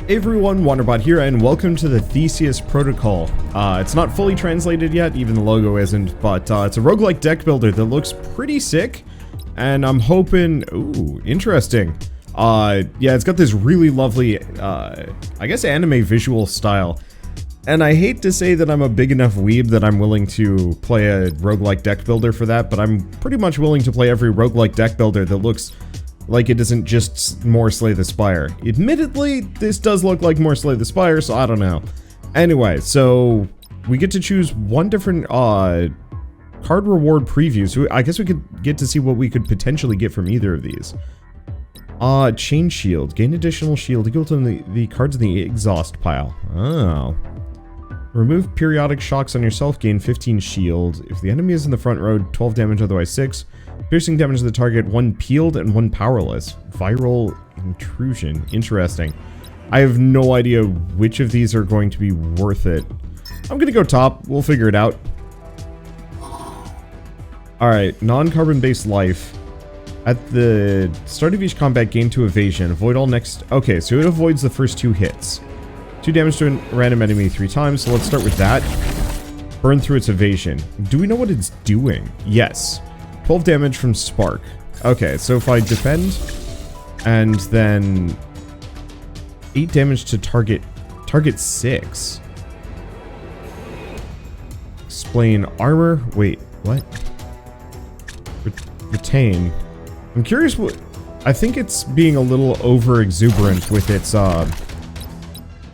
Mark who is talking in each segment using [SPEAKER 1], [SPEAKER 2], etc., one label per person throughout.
[SPEAKER 1] Hey everyone, Wanderbot here, and welcome to the Theseus Protocol. It's not fully translated yet, even the logo isn't, but it's a roguelike deck builder that looks pretty sick, and I'm hoping... Ooh, interesting. Yeah, it's got this really lovely, I guess anime visual style, and I hate to say that I'm a big enough weeb that I'm willing to play a roguelike deck builder for that, but I'm pretty much willing to play every roguelike deck builder that looks like it isn't just more Slay the Spire. Admittedly, this does look like more Slay the Spire, so I don't know. Anyway, so we get to choose one different card reward preview, so I guess we could get to see what we could potentially get from either of these. Chain Shield. Gain additional shield equal to the cards in the exhaust pile. Oh. Remove periodic shocks on yourself, gain 15 shield. If the enemy is in the front row, 12 damage, otherwise 6. Piercing damage to the target, 1 peeled and 1 powerless. Viral intrusion. Interesting. I have no idea which of these are going to be worth it. I'm gonna go top. We'll figure it out. Alright, non-carbon based life. At the start of each combat, gain 2 evasion. Avoid all next... Okay, so it avoids the first 2 hits. 2 damage to a random enemy 3 times, so let's start with that. Burn through its evasion. Do we know what it's doing? Yes. 12 damage from Spark. Okay, so if I defend, and then 8 damage to target 6. Explain armor. Wait, what? Retain. I'm curious what... I think it's being a little over exuberant with its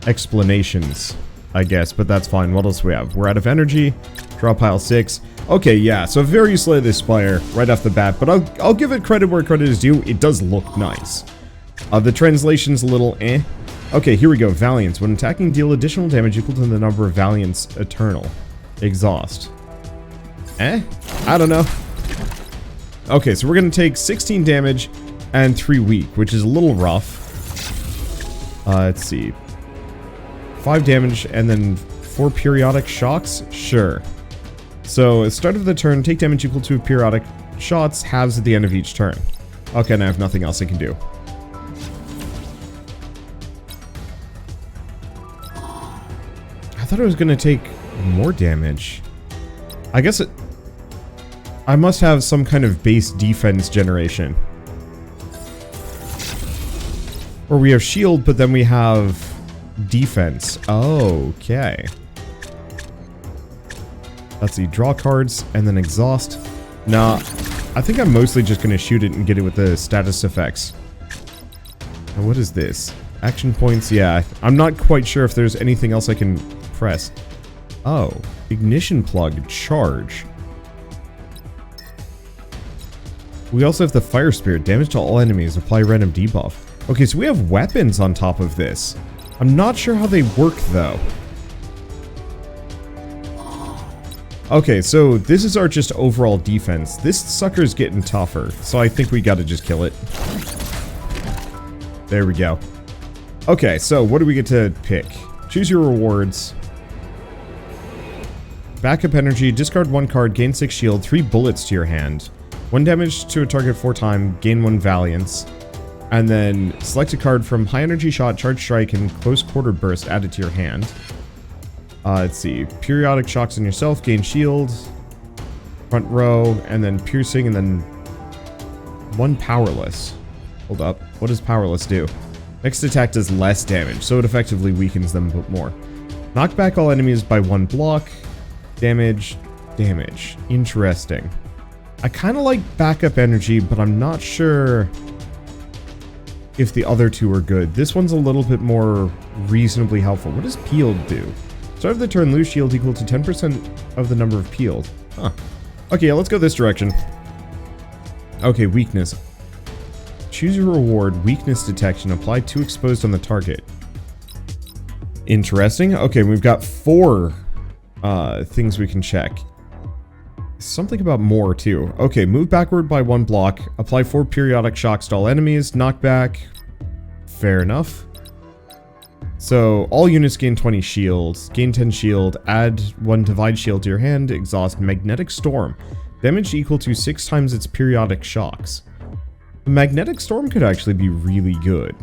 [SPEAKER 1] explanations, I guess, but that's fine. What else do we have? We're out of energy. Draw pile 6. Okay, yeah, so very Slay the Spire right off the bat, but I'll give it credit where credit is due. It does look nice. The translation's a little eh. Okay, here we go. Valiance. When attacking, deal additional damage equal to the number of Valiance Eternal. Exhaust. Eh? I don't know. Okay, so we're gonna take 16 damage and 3 weak, which is a little rough. Let's see. 5 damage and then 4 periodic shocks? Sure. So, at the start of the turn, take damage equal to periodic shots, halves at the end of each turn. Okay, and I have nothing else I can do. I thought it was gonna take more damage. I guess it... I must have some kind of base defense generation. Or we have shield, but then we have defense. Oh, okay. Let's see, draw cards, and then exhaust. Nah, I think I'm mostly just gonna shoot it and get it with the status effects. And what is this? Action points, yeah. I'm not quite sure if there's anything else I can press. Oh, ignition plug, charge. We also have the fire spirit, damage to all enemies, apply random debuff. Okay, so we have weapons on top of this. I'm not sure how they work, though. Okay, so this is our just overall defense. This sucker's getting tougher, so I think we gotta just kill it. There we go. Okay, so what do we get to pick? Choose your rewards. Backup energy, discard 1 card, gain 6 shield, 3 bullets to your hand. 1 damage to a target 4 times, gain 1 valiance. And then select a card from high energy shot, charge strike, and close quarter burst added to your hand. Let's see. Periodic shocks on yourself, gain shield, front row, and then piercing, and then 1 powerless. Hold up. What does powerless do? Next attack does less damage, so it effectively weakens them a bit more. Knock back all enemies by 1 block. Damage. Damage. Interesting. I kind of like backup energy, but I'm not sure if the other 2 are good. This one's a little bit more reasonably helpful. What does peeled do? Start of the turn, lose shield equal to 10% of the number of peeled. Huh. Okay, yeah, let's go this direction. Okay, weakness. Choose your reward, weakness detection, apply 2 exposed on the target. Interesting. Okay, we've got 4 things we can check. Something about more, too. Okay, move backward by 1 block, apply 4 periodic shocks to all enemies, knockback. Fair enough. So, all units gain 20 shields, gain 10 shield, add 1 divide shield to your hand, exhaust magnetic storm. Damage equal to 6 times its periodic shocks. The magnetic storm could actually be really good.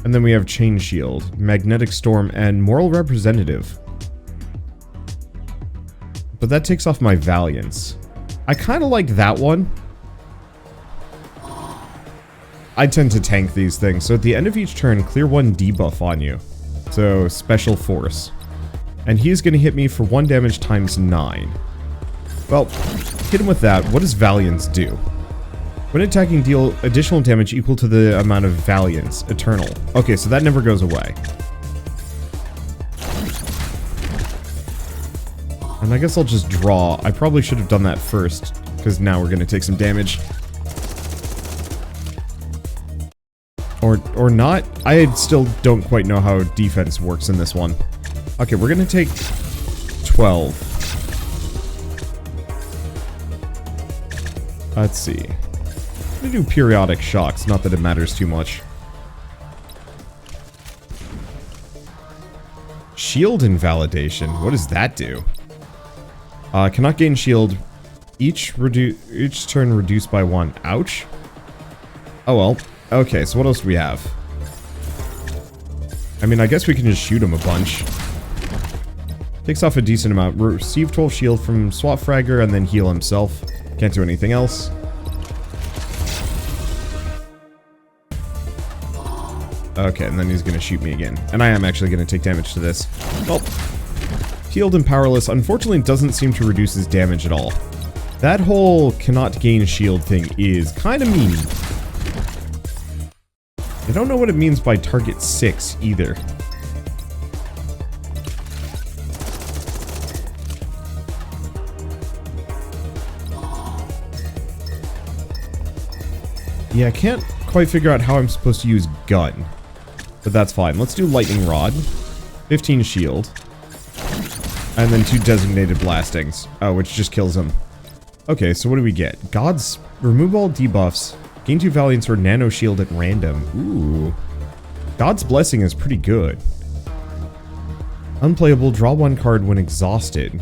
[SPEAKER 1] And then we have Chain Shield, Magnetic Storm, and Moral Representative. But that takes off my Valiance. I kind of like that one. I tend to tank these things, so at the end of each turn, clear 1 debuff on you. So, Special Force. And he's going to hit me for 1 damage times 9. Well, hit him with that. What does Valiance do? When attacking, deal additional damage equal to the amount of Valiance, Eternal. Okay, so that never goes away. And I guess I'll just draw. I probably should have done that first, because now we're going to take some damage. Or not. I still don't quite know how defense works in this one. Okay, we're going to take 12. Let's see. I'm going to do periodic shocks, not that it matters too much. Shield invalidation. What does that do? Cannot gain shield. Each turn reduced by 1. Ouch. Oh well. Okay, so what else do we have? I mean, I guess we can just shoot him a bunch. Takes off a decent amount. Receive 12 shield from Swap Fragger and then heal himself. Can't do anything else. Okay, and then he's going to shoot me again. And I am actually going to take damage to this. Well, healed and powerless. Unfortunately, doesn't seem to reduce his damage at all. That whole cannot gain shield thing is kind of mean. I don't know what it means by target 6 either. Yeah, I can't quite figure out how I'm supposed to use gun. But that's fine. Let's do lightning rod. 15 shield. And then 2 designated blastings. Oh, which just kills him. Okay, so what do we get? Gods, remove all debuffs. Gain 2 Valiance or Nano Shield at random. Ooh. God's Blessing is pretty good. Unplayable, draw 1 card when exhausted.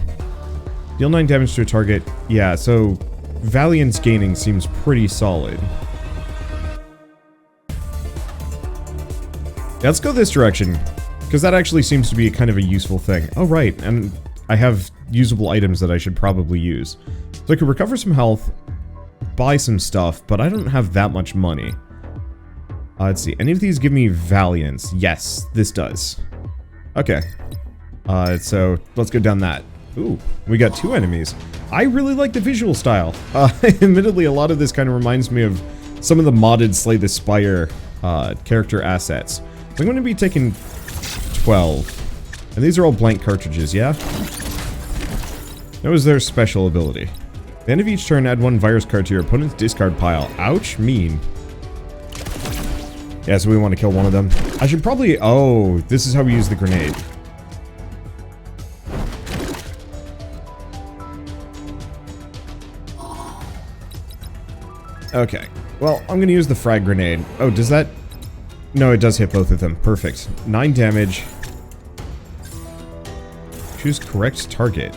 [SPEAKER 1] Deal 9 damage to a target. Yeah, so Valiance gaining seems pretty solid. Yeah, let's go this direction. Because that actually seems to be kind of a useful thing. Oh, right, and I have usable items that I should probably use. So I could recover some health, buy some stuff, but I don't have that much money. Let's see. Any of these give me Valiance? Yes, this does. Okay. So let's go down that. Ooh, we got 2 enemies. I really like the visual style. Admittedly, a lot of this kind of reminds me of some of the modded Slay the Spire character assets. So I'm going to be taking 12. And these are all blank cartridges, yeah? That was their special ability. At the end of each turn, add 1 virus card to your opponent's discard pile. Ouch, mean. Yeah, so we want to kill one of them. I should probably... Oh, this is how we use the grenade. Okay. Well, I'm going to use the frag grenade. Oh, does that... No, it does hit both of them. Perfect. 9 damage. Choose correct target.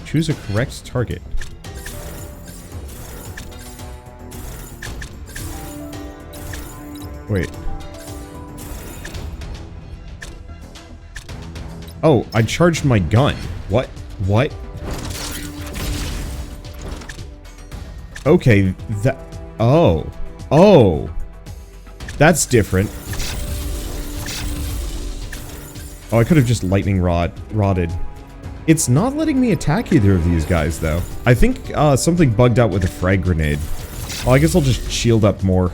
[SPEAKER 1] Choose a correct target. Wait. Oh, I charged my gun. What? What? Okay, that... Oh. Oh. That's different. Oh, I could have just lightning rodded. It's not letting me attack either of these guys, though. I think something bugged out with a frag grenade. Well, I guess I'll just shield up more.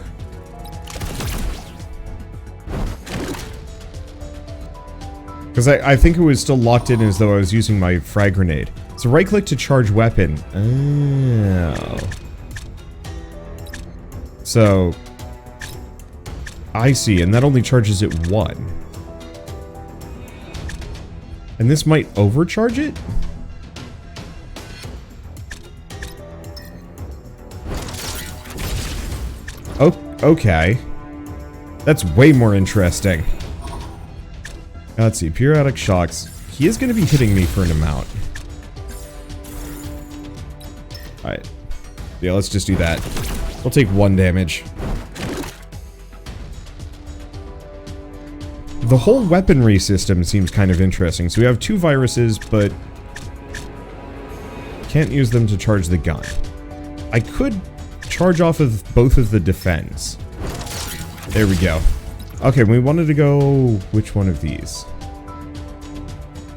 [SPEAKER 1] Because I think it was still locked in as though I was using my frag grenade. So right-click to charge weapon. Oh. So... I see, and that only charges it 1. And this might overcharge it? Oh, okay. That's way more interesting. Let's see, periodic shocks. He is going to be hitting me for an amount. Alright. Yeah, let's just do that. I'll take 1 damage. The whole weaponry system seems kind of interesting. So we have 2 viruses, but can't use them to charge the gun. I could charge off of both of the defense. There we go. Okay, we wanted to go... which one of these?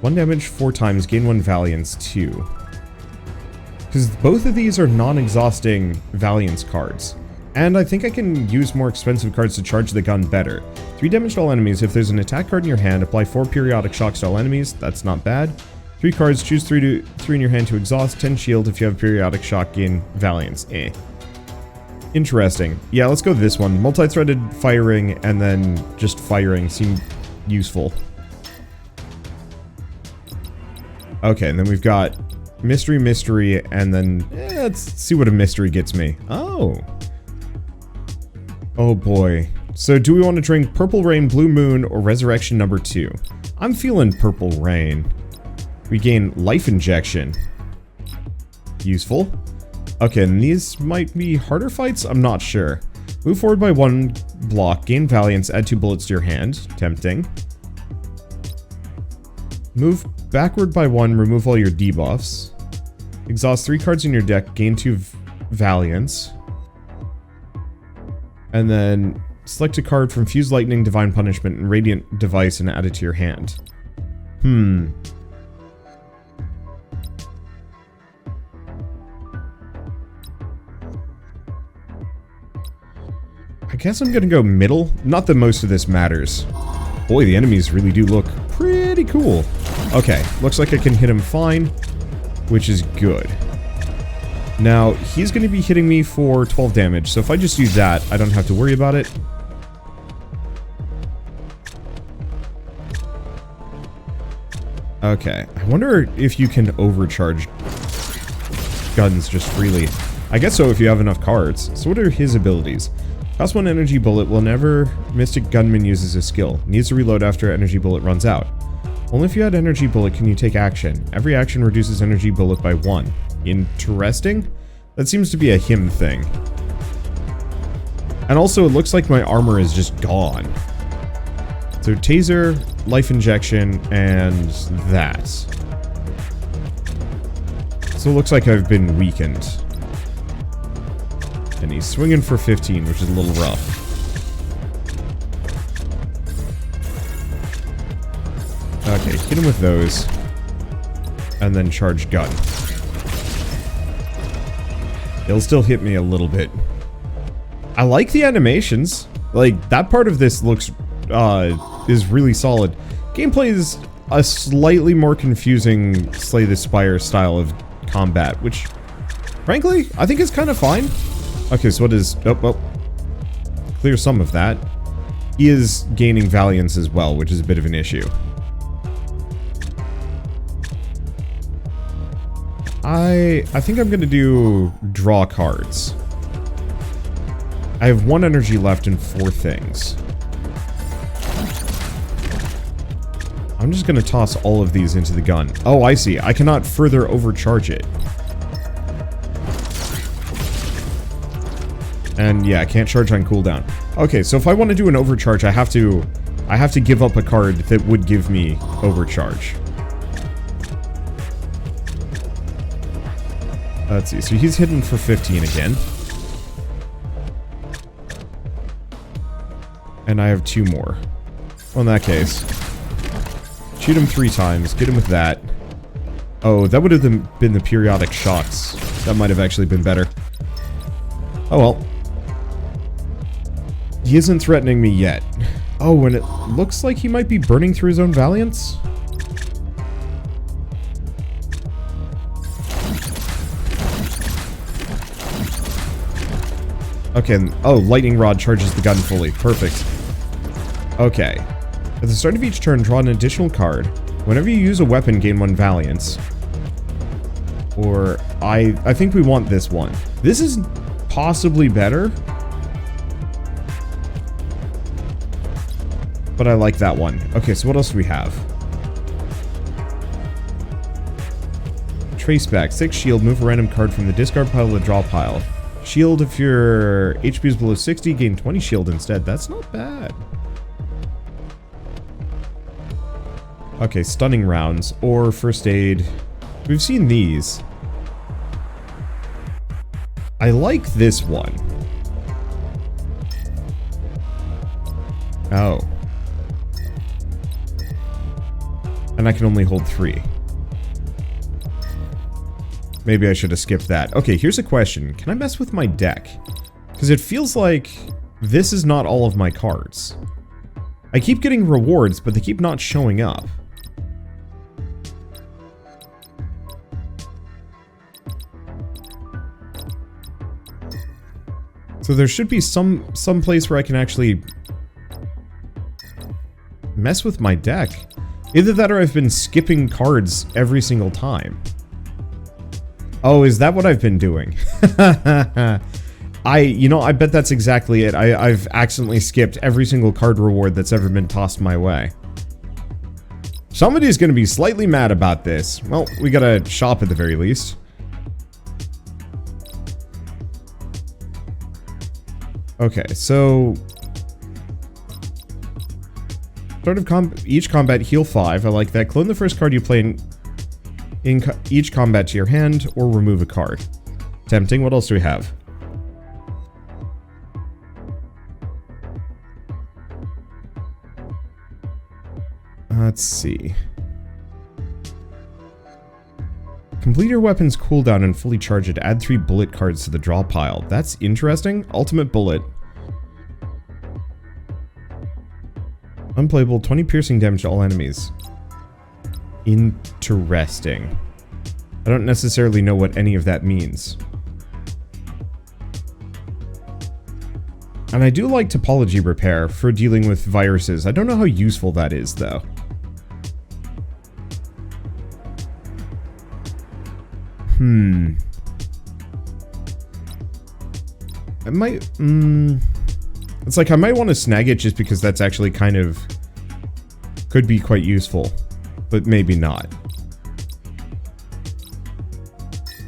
[SPEAKER 1] 1 damage 4 times, gain 1 Valiance 2. Because both of these are non-exhausting Valiance cards. And I think I can use more expensive cards to charge the gun better. 3 damage to all enemies. If there's an attack card in your hand, apply 4 periodic shocks to all enemies. That's not bad. 3 cards, choose 3 in your hand to exhaust. 10 shield if you have periodic shock, gain Valiance. Interesting. Yeah, let's go this one. Multi-threaded firing and then just firing seem useful. Okay, and then we've got mystery, and then let's see what a mystery gets me. Oh. Oh boy. So do we want to drink Purple Rain, Blue Moon, or Resurrection number 2? I'm feeling Purple Rain. We gain Life Injection. Useful. Okay, and these might be harder fights? I'm not sure. Move forward by 1 block, gain Valiance, add 2 bullets to your hand. Tempting. Move backward by 1, remove all your debuffs. Exhaust 3 cards in your deck, gain 2 Valiance. And then select a card from Fuse Lightning, Divine Punishment, and Radiant Device and add it to your hand. I guess I'm gonna go middle. Not that most of this matters. Boy, the enemies really do look pretty cool. Okay, looks like I can hit him fine, which is good. Now, he's going to be hitting me for 12 damage, so if I just use that, I don't have to worry about it. Okay, I wonder if you can overcharge guns just freely. I guess so if you have enough cards. So what are his abilities? Cost 1 energy bullet. Whenever Mystic Gunman uses a skill, needs to reload after energy bullet runs out. Only if you had energy bullet can you take action. Every action reduces energy bullet by 1. Interesting. That seems to be a him thing. And also, it looks like my armor is just gone. So, taser, life injection, and that. So, it looks like I've been weakened. And he's swinging for 15, which is a little rough. Okay, hit him with those. And then charge gun. He'll still hit me a little bit. I like the animations. Like, that part of this looks, is really solid. Gameplay is a slightly more confusing Slay the Spire style of combat, which, frankly, I think is kind of fine. Okay, so what is... Oh, well. Clear some of that. He is gaining Valiance as well, which is a bit of an issue. I think I'm going to do draw cards. I have 1 energy left and 4 things. I'm just going to toss all of these into the gun. Oh, I see. I cannot further overcharge it. And yeah, I can't charge on cooldown. Okay, so if I want to do an overcharge, I have to give up a card that would give me overcharge. Let's see, so he's hidden for 15 again. And I have 2 more. Well, in that case, shoot him 3 times, get him with that. Oh, that would have been the periodic shocks. That might have actually been better. Oh well. He isn't threatening me yet. Oh, and it looks like he might be burning through his own Valiance. Okay, oh, Lightning Rod charges the gun fully. Perfect. Okay. At the start of each turn, draw an additional card. Whenever you use a weapon, gain 1 Valiance. Or, I think we want this one. This is possibly better. But I like that one. Okay, so what else do we have? Trace back. 6 shield. Move a random card from the discard pile to the draw pile. Shield if your HP is below 60, gain 20 shield instead. That's not bad. Okay, stunning rounds or first aid. We've seen these. I like this one. Oh. And I can only hold 3. Maybe I should have skipped that. Okay, here's a question. Can I mess with my deck? Because it feels like this is not all of my cards. I keep getting rewards, but they keep not showing up. So there should be some place where I can actually mess with my deck. Either that or I've been skipping cards every single time. Oh, is that what I've been doing? You know, I bet that's exactly it. I've accidentally skipped every single card reward that's ever been tossed my way. Somebody's gonna be slightly mad about this. Well, we gotta shop at the very least. Okay, so... Start of each combat, heal 5. I like that. Clone the first card you play in each combat to your hand, or remove a card. Tempting. What else do we have? Let's see. Complete your weapon's cooldown and fully charge it. Add 3 bullet cards to the draw pile. That's interesting. Ultimate bullet. Unplayable. 20 piercing damage to all enemies. Interesting. I don't necessarily know what any of that means. And I do like topology repair for dealing with viruses. I don't know how useful that is, though. I might... It's like I might want to snag it just because that's actually kind of... could be quite useful. But maybe not.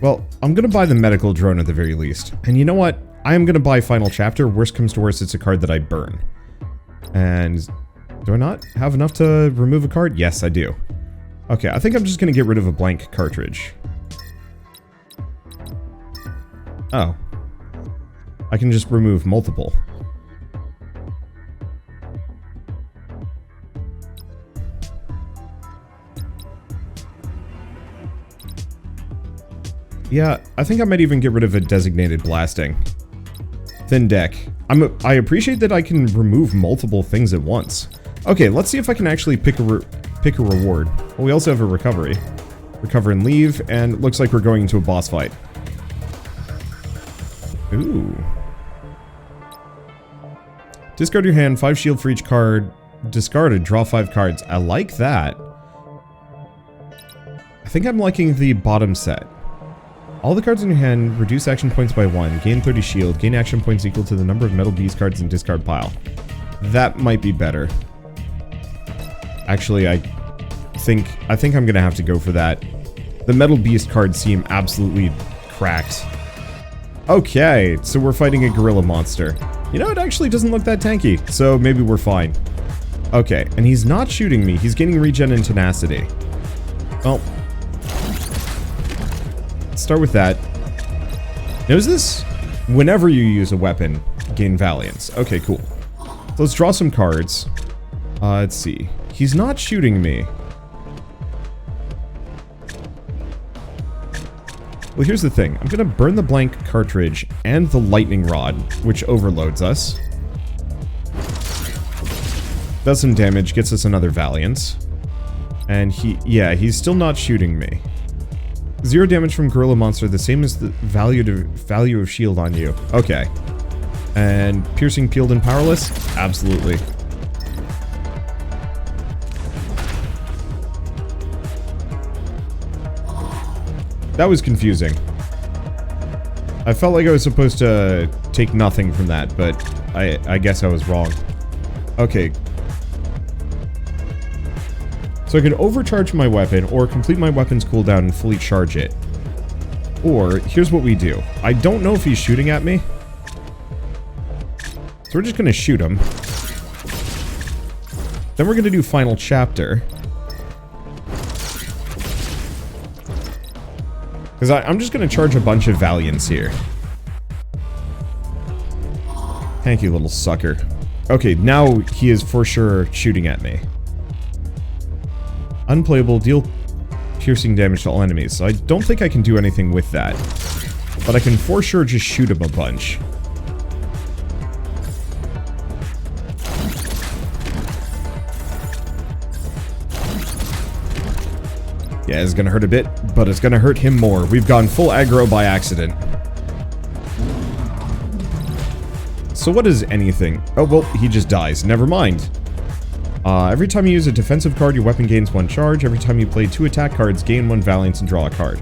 [SPEAKER 1] Well, I'm gonna buy the medical drone at the very least. And you know what? I am gonna buy Final Chapter. Worst comes to worst, it's a card that I burn. And... do I not have enough to remove a card? Yes, I do. Okay, I think I'm just gonna get rid of a blank cartridge. Oh. I can just remove multiple. Yeah, I think I might even get rid of a designated blasting. Thin deck. I appreciate that I can remove multiple things at once. Okay, let's see if I can actually pick a reward. Well, we also have a recovery. Recover and leave, and it looks like we're going into a boss fight. Ooh. Discard your hand, 5 shield for each card. Discarded, draw 5 cards. I like that. I think I'm liking the bottom set. All the cards in your hand, reduce action points by 1, gain 30 shield, gain action points equal to the number of Metal Beast cards in discard pile. That might be better. Actually, I think I'm gonna have to go for that. The Metal Beast cards seem absolutely cracked. Okay, so we're fighting a gorilla monster. You know, it actually doesn't look that tanky, so maybe we're fine. Okay, and he's not shooting me. He's getting regen and tenacity. Well, let's start with that. Now, is this whenever you use a weapon, gain valiance? Okay, cool. So let's draw some cards. Let's see. He's not shooting me. Well, here's the thing. I'm gonna burn the blank cartridge and the lightning rod, which overloads us. Does some damage, gets us another valiance. And he's still not shooting me. 0 damage from gorilla monster, the same as the value of shield on you. Okay. And piercing, peeled, and powerless? Absolutely. That was confusing. I felt like I was supposed to take nothing from that, but I guess I was wrong. Okay. So I could overcharge my weapon, or complete my weapon's cooldown and fully charge it. Or, here's what we do. I don't know if he's shooting at me. So we're just gonna shoot him. Then we're gonna do final chapter. Because I'm just gonna charge a bunch of Valiants here. Thank you, little sucker. Okay, now he is for sure shooting at me. Unplayable, deal piercing damage to all enemies. So I don't think I can do anything with that. But I can for sure just shoot him a bunch. Yeah, it's gonna hurt a bit, but it's gonna hurt him more. We've gone full aggro by accident. So what is anything? Oh, well, he just dies. Never mind. Every time you use a defensive card, your weapon gains 1 charge. Every time you play 2 attack cards, gain 1 Valiance and draw a card.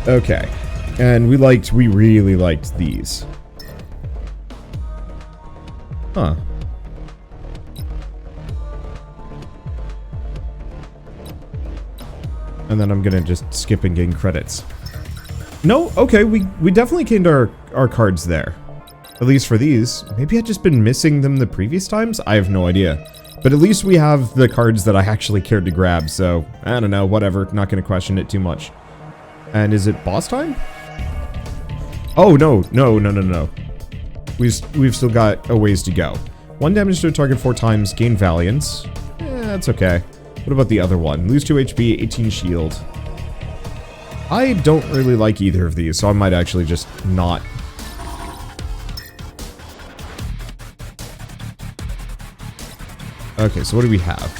[SPEAKER 1] Okay. And we really liked these. Huh. And then I'm gonna just skip and gain credits. No, okay, we definitely gained our cards there. At least for these. Maybe I've just been missing them the previous times? I have no idea. But at least we have the cards that I actually cared to grab, so I don't know, whatever. Not gonna question it too much. And is it boss time? Oh, no. We've still got a ways to go. 1 damage to a target 4 times, gain Valiance. That's okay. What about the other one? Lose 2 HP, 18 shield. I don't really like either of these, so I might actually just not. Okay, so what do we have?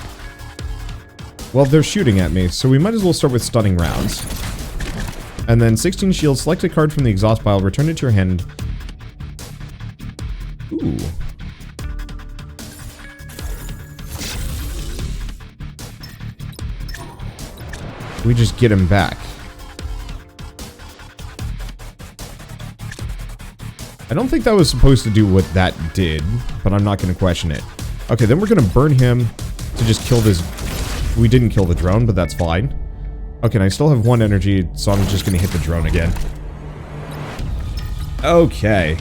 [SPEAKER 1] Well, they're shooting at me, so we might as well start with stunning rounds. And then 16 shield, select a card from the exhaust pile, return it to your hand. Ooh. We just get him back. I don't think that was supposed to do what that did, but I'm not going to question it. Okay, then we're going to burn him to just kill this. We didn't kill the drone, but that's fine. Okay, and I still have 1 energy, so I'm just going to hit the drone again. Okay.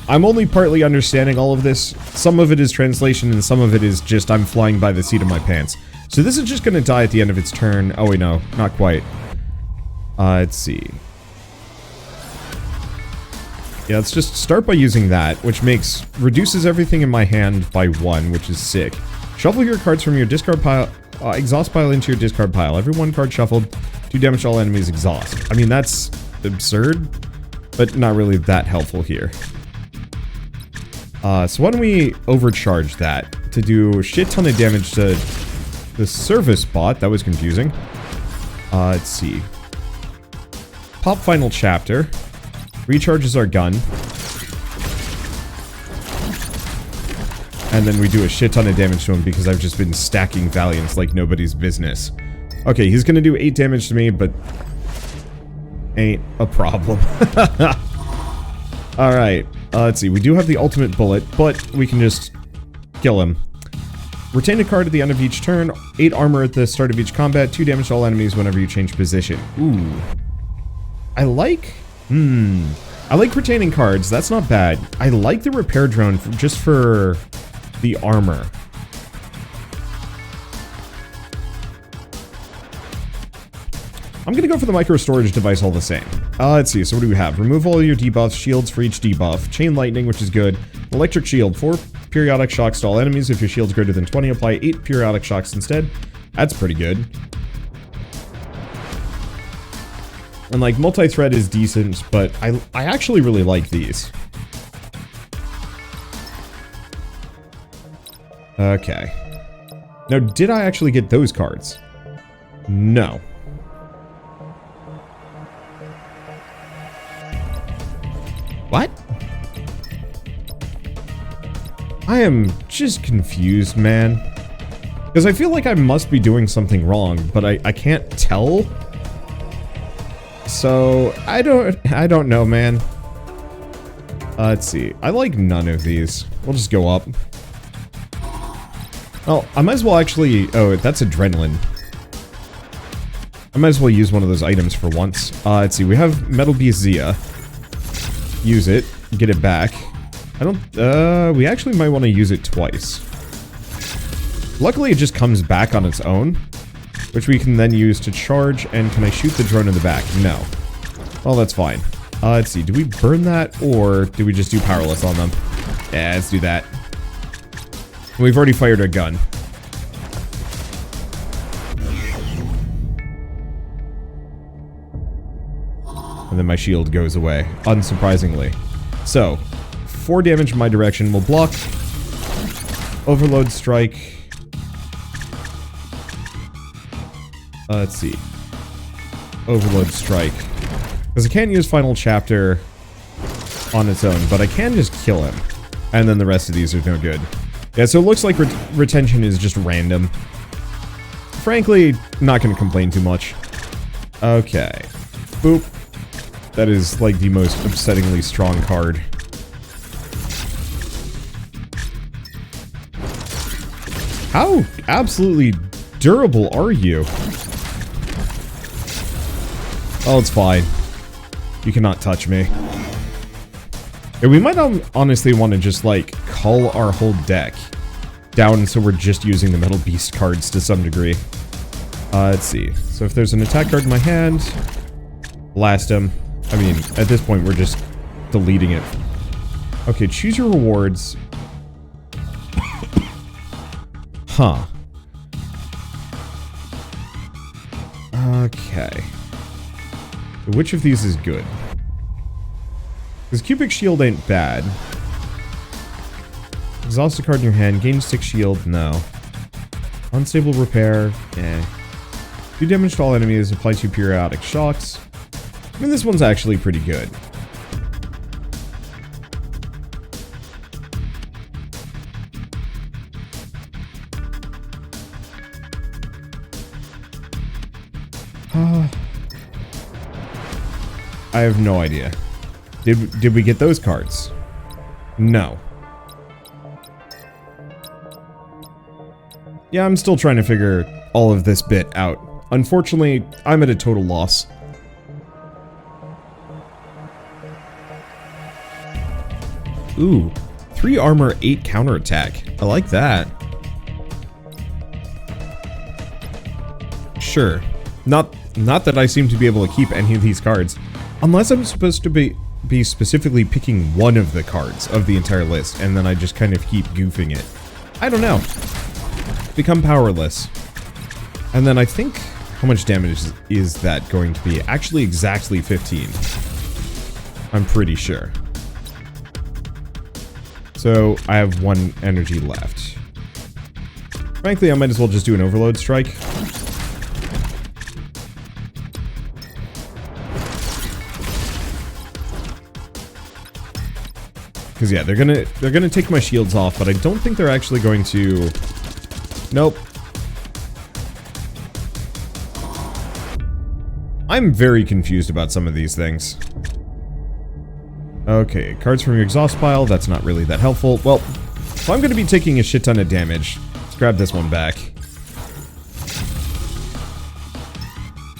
[SPEAKER 1] I'm only partly understanding all of this. Some of it is translation, and some of it is just I'm flying by the seat of my pants. So this is just going to die at the end of its turn. Oh, wait, no. Not quite. Let's see. Yeah, let's just start by using that, which reduces everything in my hand by 1, which is sick. Shuffle your cards from your discard pile, exhaust pile into your discard pile. Every 1 card shuffled, 2 damage to all enemies exhaust. I mean, that's absurd, but not really that helpful here. So why don't we overcharge that to do a shit ton of damage to the service bot. That was confusing. Let's see. Pop final chapter. Recharges our gun. And then we do a shit ton of damage to him because I've just been stacking Valiants like nobody's business. Okay, he's gonna do 8 damage to me, but ain't a problem. Alright, let's see. We do have the ultimate bullet, but we can just kill him. Retain a card at the end of each turn, 8 armor at the start of each combat, 2 damage to all enemies whenever you change position. Ooh. I like retaining cards. That's not bad. I like the repair drone just for the armor. I'm gonna go for the micro storage device all the same. Let's see. So what do we have? Remove all your debuffs, shields for each debuff, chain lightning, which is good, electric shield, 4 periodic shocks to all enemies. If your shield's greater than 20, apply 8 periodic shocks instead. That's pretty good. And like multi-thread is decent, but I actually really like these. Okay. Now, did I actually get those cards? No. What? I am just confused, man. Because I feel like I must be doing something wrong, but I can't tell. So, I don't know, man. Let's see. I like none of these. We'll just go up. Oh, I might as well actually... Oh, that's adrenaline. I might as well use one of those items for once. Let's see, we have Metal Beast Zia. Use it, get it back. I don't, we actually might want to use it twice. Luckily, it just comes back on its own, which we can then use to charge, and can I shoot the drone in the back? No. Well, that's fine. Let's see, do we burn that, or do we just do powerless on them? Yeah, let's do that. We've already fired our gun. And then my shield goes away, unsurprisingly. So, 4 damage in my direction will block. Overload strike. Let's see. Overload strike. Because I can't use final chapter on its own, but I can just kill him. And then the rest of these are no good. Yeah, so it looks like retention is just random. Frankly, not going to complain too much. Okay. Boop. That is, like, the most upsettingly strong card. How absolutely durable are you? Oh, it's fine. You cannot touch me. Yeah, we might honestly want to just, like, cull our whole deck down so we're just using the Metal Beast cards to some degree. Let's see. So if there's an attack card in my hand, blast him. I mean, at this point, we're just deleting it. Okay, choose your rewards. Huh. Okay. Which of these is good? Because Cubic Shield ain't bad. Exhaust a card in your hand, gain 6 shield, no. Unstable repair, eh. Do damage to all enemies, apply 2 periodic shocks. I mean, this one's actually pretty good. I have no idea. Did we get those cards? No. Yeah, I'm still trying to figure all of this bit out. Unfortunately, I'm at a total loss. Ooh, 3 armor, 8 counterattack. I like that. Sure. Not that I seem to be able to keep any of these cards. Unless I'm supposed to be specifically picking one of the cards of the entire list, and then I just kind of keep goofing it. I don't know. Become powerless. And then I think... How much damage is that going to be? Actually, exactly 15. I'm pretty sure. So, I have 1 energy left. Frankly, I might as well just do an overload strike. Because yeah, they're gonna take my shields off, but I don't think they're actually going to... Nope. I'm very confused about some of these things. Okay, cards from your exhaust pile, that's not really that helpful. Well, if I'm gonna be taking a shit ton of damage, let's grab this one back.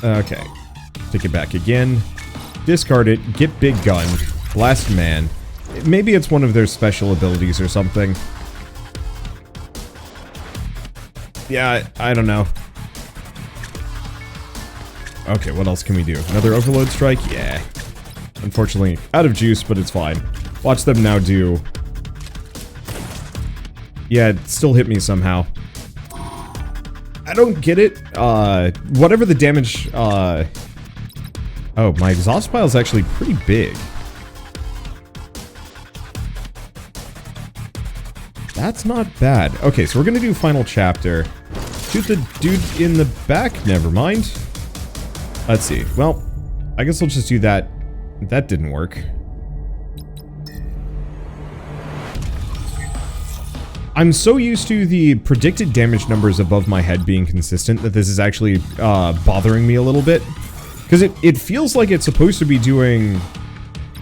[SPEAKER 1] Okay. Take it back again. Discard it, get big gun, blast man. Maybe it's one of their special abilities or something. Yeah, I don't know. Okay, what else can we do? Another overload strike? Yeah. Unfortunately, out of juice, but it's fine. Watch them now do... Yeah, it still hit me somehow. I don't get it. Whatever the damage... Oh, my exhaust pile is actually pretty big. That's not bad. Okay, so we're gonna do final chapter. Shoot the dude in the back? Never mind. Let's see. Well, I guess we'll just do that. That didn't work. I'm so used to the predicted damage numbers above my head being consistent that this is actually bothering me a little bit. Because it feels like it's supposed to be doing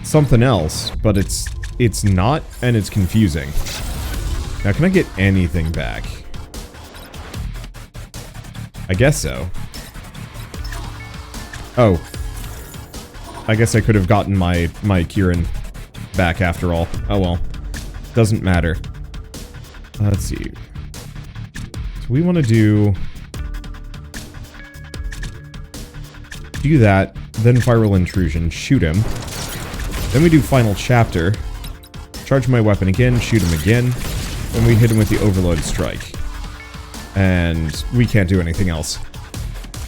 [SPEAKER 1] something else, but it's not, and it's confusing. Now, can I get anything back? I guess so. Oh. I guess I could have gotten my Kieran back after all. Oh well. Doesn't matter. Let's see. So we want to do that, then viral intrusion, shoot him. Then we do final chapter. Charge my weapon again, shoot him again. Then we hit him with the overload strike. And we can't do anything else.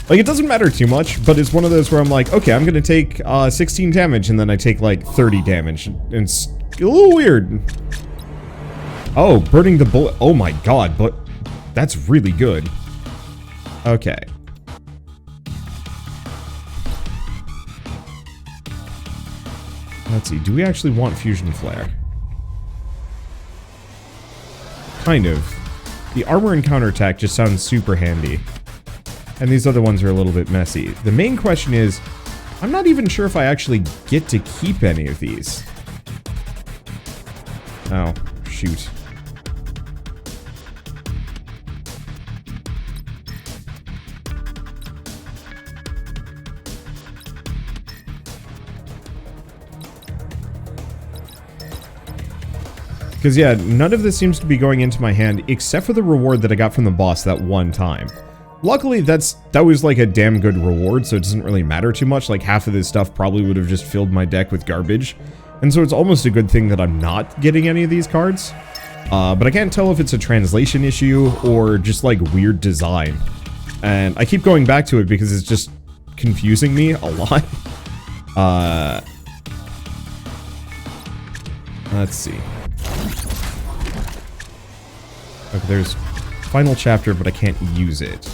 [SPEAKER 1] Like, it doesn't matter too much, but it's one of those where I'm like, okay, I'm gonna take 16 damage, and then I take like 30 damage. And it's a little weird. Oh, burning the bullet. Oh my god, but that's really good. Okay. Let's see, do we actually want Fusion Flare? Kind of. The armor and counterattack just sounds super handy. And these other ones are a little bit messy. The main question is, I'm not even sure if I actually get to keep any of these. Oh, shoot. Because, yeah, none of this seems to be going into my hand, except for the reward that I got from the boss that one time. Luckily, that was, like, a damn good reward, so it doesn't really matter too much. Like, half of this stuff probably would have just filled my deck with garbage. And so it's almost a good thing that I'm not getting any of these cards. But I can't tell if it's a translation issue or just, like, weird design. And I keep going back to it because it's just confusing me a lot. Let's see. Okay, there's final chapter, but I can't use it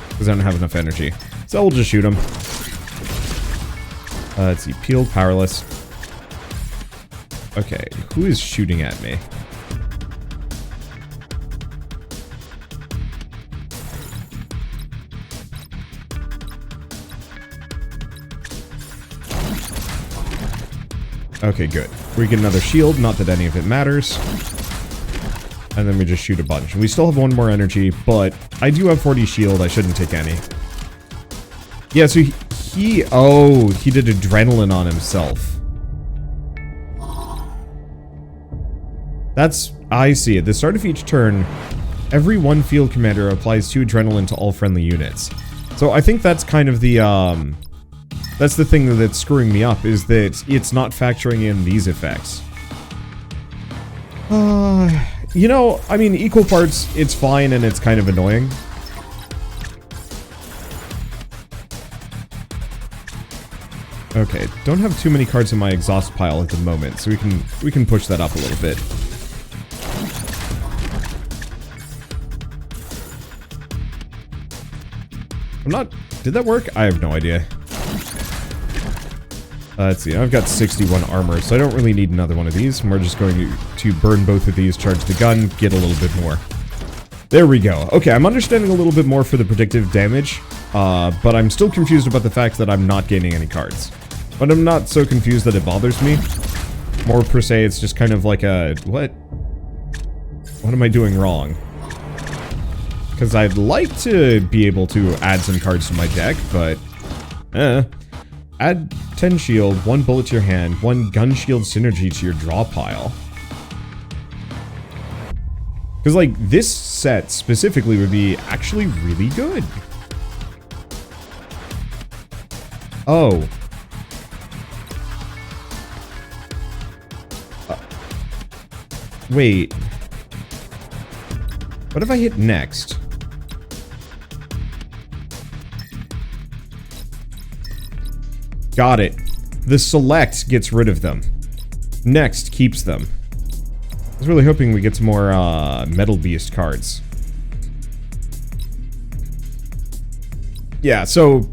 [SPEAKER 1] because I don't have enough energy. So we'll just shoot him. Let's see, peeled, powerless. Okay, who is shooting at me? Okay, good. We get another shield, not that any of it matters. And then we just shoot a bunch. We still have one more energy, but I do have 40 shield. I shouldn't take any. Yeah, so he did adrenaline on himself. I see. At the start of each turn, every one field commander applies 2 adrenaline to all friendly units. So I think that's kind of the, that's the thing that's screwing me up, is that it's not factoring in these effects. You know, I mean, equal parts, it's fine and it's kind of annoying. Okay, don't have too many cards in my exhaust pile at the moment, so we can push that up a little bit. Did that work? I have no idea. Let's see, I've got 61 armor, so I don't really need another one of these. We're just going to burn both of these, charge the gun, get a little bit more. There we go. Okay, I'm understanding a little bit more for the predictive damage, but I'm still confused about the fact that I'm not gaining any cards. But I'm not so confused that it bothers me. More per se, it's just kind of like a, what am I doing wrong? Because I'd like to be able to add some cards to my deck, but, add 10 shield, 1 bullet to your hand, 1 gun shield synergy to your draw pile. Because, like, this set specifically would be actually really good. Oh. Wait. What if I hit next? Got it. The select gets rid of them. Next keeps them. I was really hoping we get some more Metal Beast cards. Yeah, so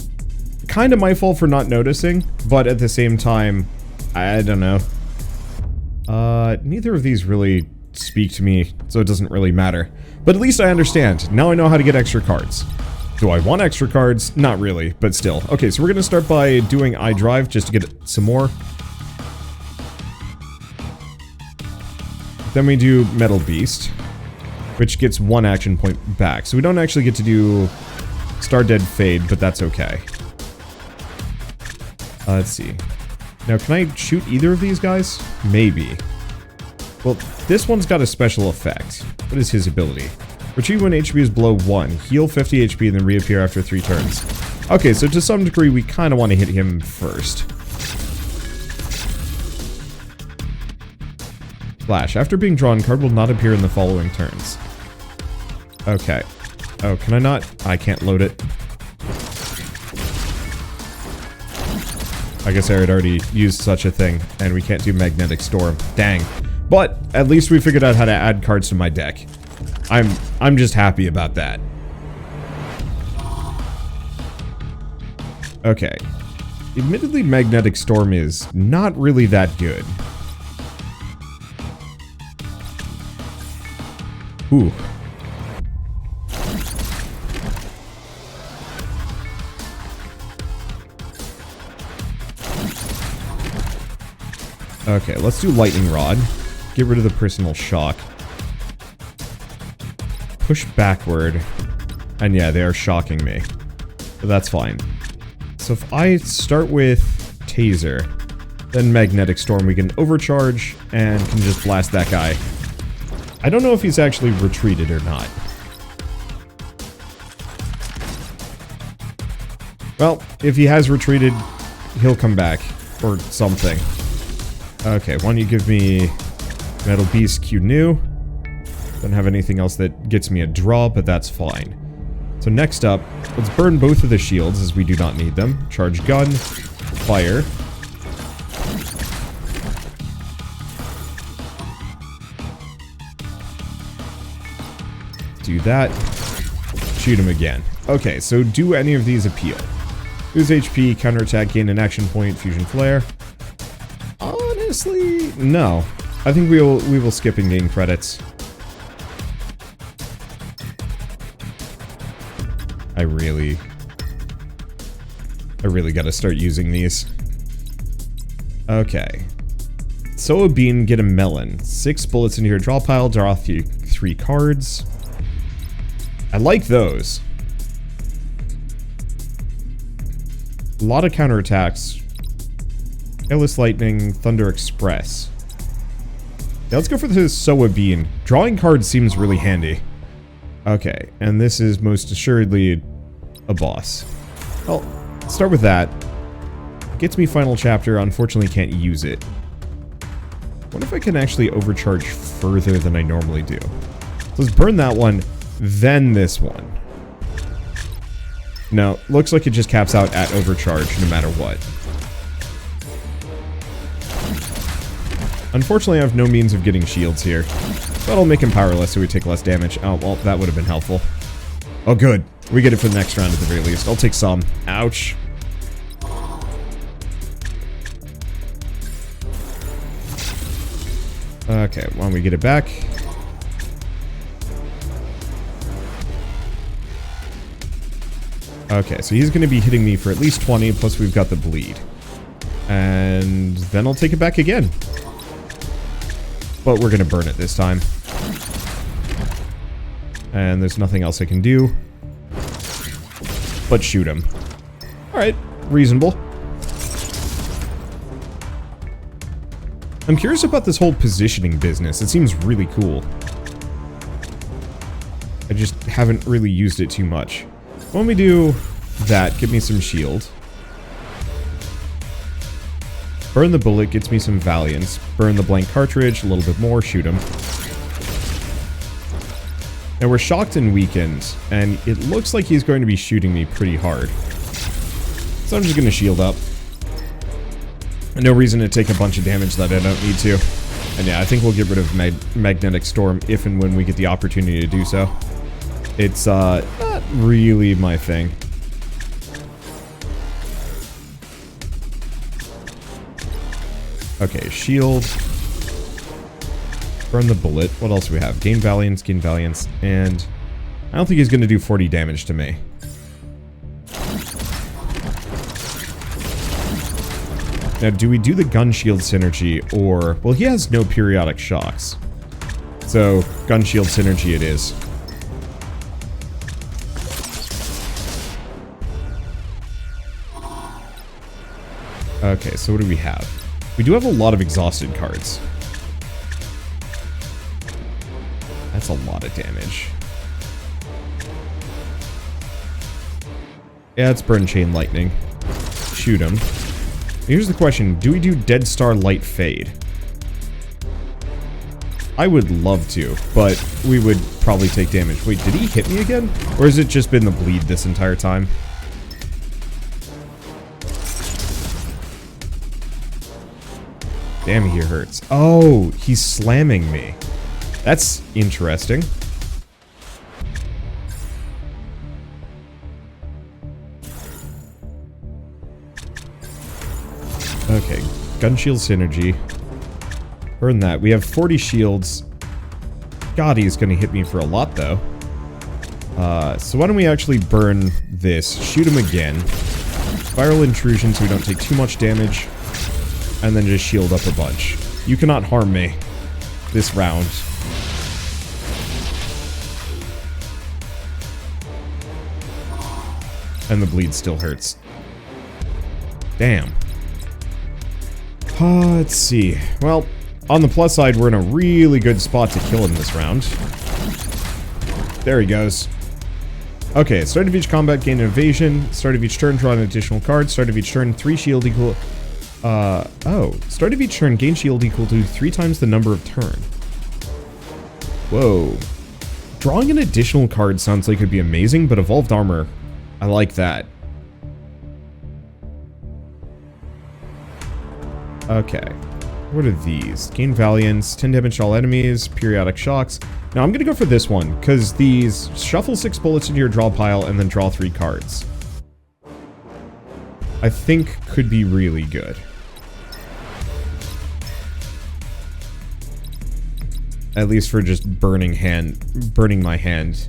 [SPEAKER 1] kind of my fault for not noticing, but at the same time, I don't know. Neither of these really speak to me, so it doesn't really matter. But at least I understand. Now I know how to get extra cards. Do I want extra cards? Not really, but still. Okay, so we're going to start by doing iDrive just to get some more. Then we do Metal Beast, which gets 1 action point back. So we don't actually get to do Star Dead Fade, but that's okay. Let's see. Now, can I shoot either of these guys? Maybe. Well, this one's got a special effect. What is his ability? Retrieve when HP is below 1. Heal 50 HP and then reappear after 3 turns. Okay, so to some degree, we kind of want to hit him first. Flash. After being drawn, card will not appear in the following turns. Okay. Oh, can I not? I can't load it. I guess I had already used such a thing, and we can't do Magnetic Storm. Dang. But at least we figured out how to add cards to my deck. I'm just happy about that. Okay. Admittedly, Magnetic Storm is not really that good. Ooh. Okay, let's do Lightning Rod. Get rid of the personal shock. Push backward. And yeah, they are shocking me. But that's fine. So if I start with Taser, then Magnetic Storm, we can overcharge and can just blast that guy. I don't know if he's actually retreated or not. Well, if he has retreated, he'll come back. Or something. Okay, why don't you give me Metal Beast Q New. Don't have anything else that gets me a draw, but that's fine. So next up, let's burn both of the shields as we do not need them. Charge gun, fire. Do that. Shoot him again. Okay, so do any of these appeal? Lose HP, counterattack, gain an action point, fusion flare. Honestly, no. I think we will skip and gain credits. I really gotta start using these. Okay. Sow a bean, get a melon. 6 bullets into your draw pile, draw 3 cards. I like those. A lot of counterattacks. Careless Lightning, Thunder Express. Yeah, let's go for the Sow a bean. Drawing cards seems really handy. Okay, and this is most assuredly a boss. Well, start with that. Gets me Final Chapter, unfortunately can't use it. What if I can actually overcharge further than I normally do? Let's burn that one, then this one. No, looks like it just caps out at overcharge no matter what. Unfortunately, I have no means of getting shields here. That'll make him powerless so we take less damage. Oh, well, that would have been helpful. Oh, good. We get it for the next round at the very least. I'll take some. Ouch. Okay, why don't we get it back? Okay, so he's going to be hitting me for at least 20, plus we've got the bleed. And then I'll take it back again. But we're going to burn it this time. And there's nothing else I can do but shoot him. Alright, reasonable. I'm curious about this whole positioning business. It seems really cool. I just haven't really used it too much. When we do that, give me some shield. Burn the bullet, gets me some valiance. Burn the blank cartridge, a little bit more, shoot him. Now we're shocked and weakened, and it looks like he's going to be shooting me pretty hard. So I'm just going to shield up. No reason to take a bunch of damage that I don't need to. And yeah, I think we'll get rid of Magnetic Storm if and when we get the opportunity to do so. It's not really my thing. Okay, shield. Burn the bullet. What else do we have? Gain Valiance, and I don't think he's going to do 40 damage to me. Now, do we do the gun shield synergy, or... Well, he has no periodic shocks. So, gun shield synergy it is. Okay, so what do we have? We do have a lot of exhausted cards. That's a lot of damage. Yeah, it's Burn Chain Lightning. Shoot him. Here's the question, do we do Dead Star Light Fade? I would love to, but we would probably take damage. Wait, did he hit me again? Or has it just been the bleed this entire time? Damn, he hurts. Oh, he's slamming me. That's interesting. Okay, Gun Shield Synergy. Burn that. We have 40 shields. God, he's gonna hit me for a lot, though. So why don't we actually burn this, shoot him again, Viral Intrusion so we don't take too much damage, and then just shield up a bunch. You cannot harm me this round. And the bleed still hurts. Damn. Let's see. Well, on the plus side, we're in a really good spot to kill him this round. There he goes. Okay, start of each combat, gain an evasion. Start of each turn, draw an additional card. Start of each turn, 3 shield equal... Start of each turn, gain shield equal to 3 times the number of turn. Whoa. Drawing an additional card sounds like it'd be amazing, but Evolved Armor, I like that. Okay. What are these? Gain Valiance, 10 damage to all enemies, periodic shocks. Now I'm gonna go for this one, because these shuffle 6 bullets into your draw pile and then draw 3 cards. I think could be really good. At least for just burning my hand.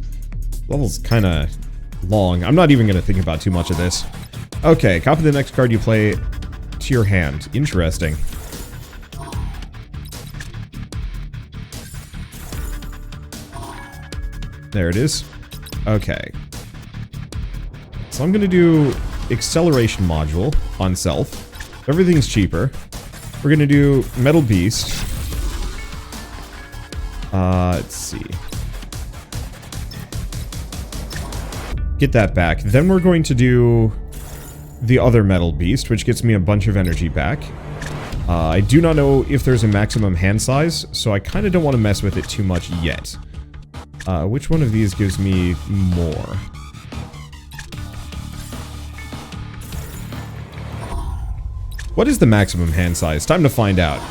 [SPEAKER 1] Level's kinda long. I'm not even gonna think about too much of this. Okay, copy the next card you play to your hand. Interesting. There it is. Okay. So I'm gonna do Acceleration Module on self. Everything's cheaper. We're gonna do Metal Beast. Let's see. Get that back. Then we're going to do the other Metal Beast, which gets me a bunch of energy back. I do not know if there's a maximum hand size, so I kind of don't want to mess with it too much yet. Which one of these gives me more? What is the maximum hand size? Time to find out.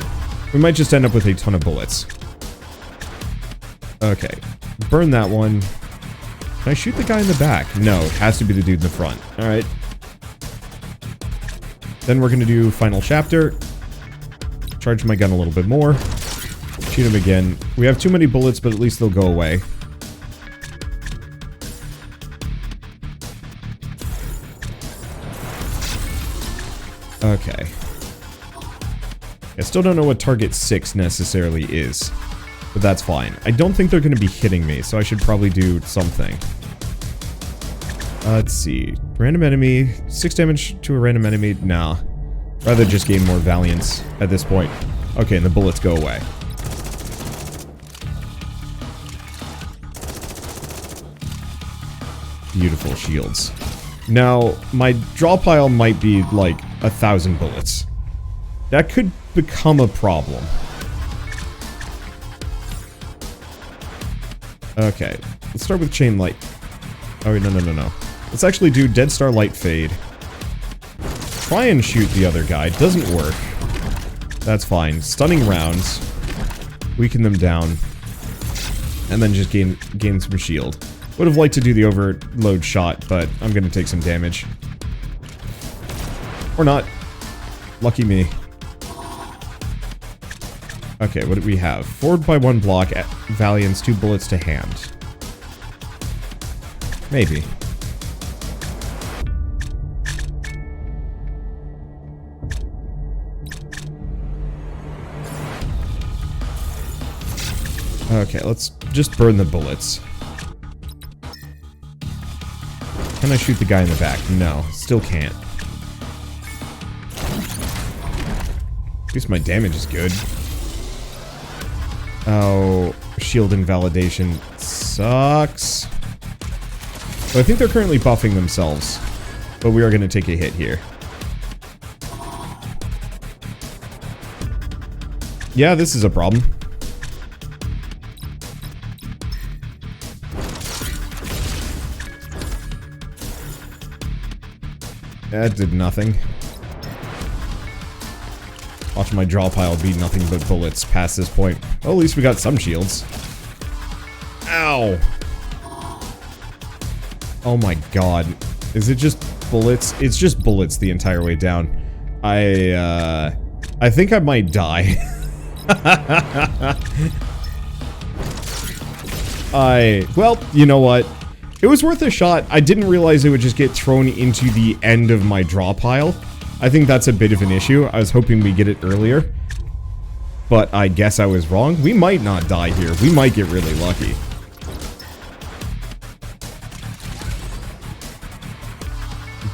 [SPEAKER 1] We might just end up with a ton of bullets. Okay. Burn that one. Can I shoot the guy in the back? No, it has to be the dude in the front. Alright. Then we're gonna do Final Chapter. Charge my gun a little bit more. Shoot him again. We have too many bullets, but at least they'll go away. Okay. I still don't know what target 6 necessarily is, but that's fine. I don't think they're going to be hitting me, so I should probably do something. Let's see. Random enemy. 6 damage to a random enemy. Nah. Rather just gain more Valiance at this point. Okay, and the bullets go away. Beautiful shields. Now, my draw pile might be like 1,000 bullets. That could become a problem. Okay, let's start with Chain Light. Oh, wait, no. Let's actually do Dead Star Light Fade. Try and shoot the other guy. Doesn't work. That's fine. Stunning rounds. Weaken them down. And then just gain some shield. Would have liked to do the overload shot, but I'm gonna take some damage. Or not. Lucky me. Okay, what do we have? Forward by 1 block, Valiance, 2 bullets to hand. Maybe. Okay, let's just burn the bullets. Can I shoot the guy in the back? No, still can't. At least my damage is good. Oh, shield invalidation sucks. So I think they're currently buffing themselves, but we are going to take a hit here. Yeah, this is a problem. That did nothing. Watch my draw pile be nothing but bullets past this point. Well, at least we got some shields. Ow! Oh my god. Is it just bullets? It's just bullets the entire way down. I think I might die. Well, you know what? It was worth a shot. I didn't realize it would just get thrown into the end of my draw pile. I think that's a bit of an issue. I was hoping we'd get it earlier. But I guess I was wrong. We might not die here. We might get really lucky.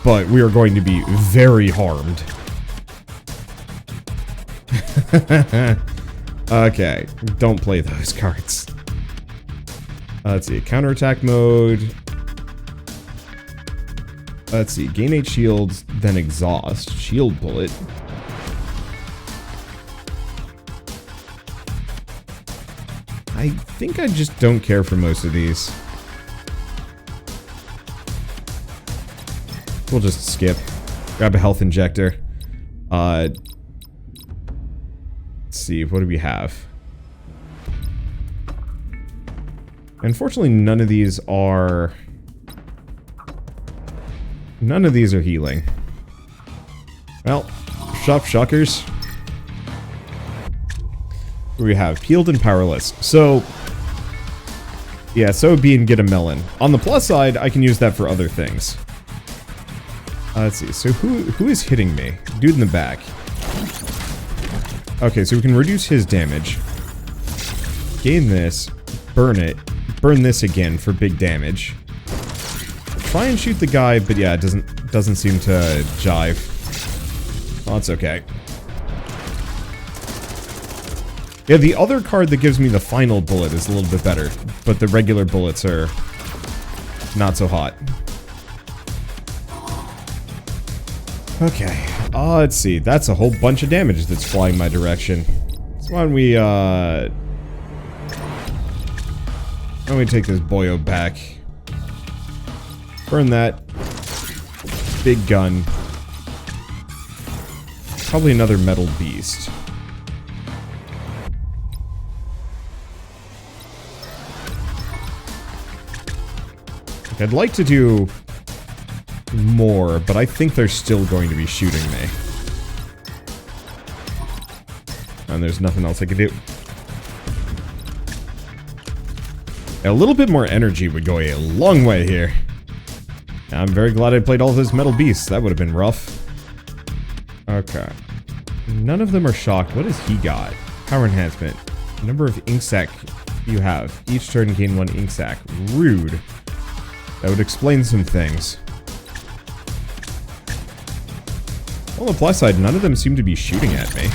[SPEAKER 1] But we are going to be very harmed. Okay, don't play those cards. Let's see, counterattack mode. Let's see, gain 8 shields, then exhaust. Shield bullet. I think I just don't care for most of these. We'll just skip. Grab a health injector. Let's see, what do we have? Unfortunately, none of these are healing. Well, shuckers. What do we have? Peeled and powerless. So, yeah, so be and get a melon. On the plus side, I can use that for other things. Let's see, so who is hitting me? Dude in the back. Okay, so we can reduce his damage. Gain this. Burn it. Burn this again for big damage. Try and shoot the guy, but yeah, it doesn't seem to jive. Oh, that's okay. Yeah, the other card that gives me the final bullet is a little bit better, but the regular bullets are not so hot. Okay, let's see. That's a whole bunch of damage that's flying my direction. So why don't we take this boyo back. Burn that. Big gun. Probably another metal beast. I'd like to do more, but I think they're still going to be shooting me. And there's nothing else I can do. A little bit more energy would go a long way here. I'm very glad I played all those metal beasts. That would have been rough. Okay. None of them are shocked. What has he got? Power enhancement. Number of ink sac you have. Each turn gain 1 ink sac. Rude. That would explain some things. On the plus side, none of them seem to be shooting at me.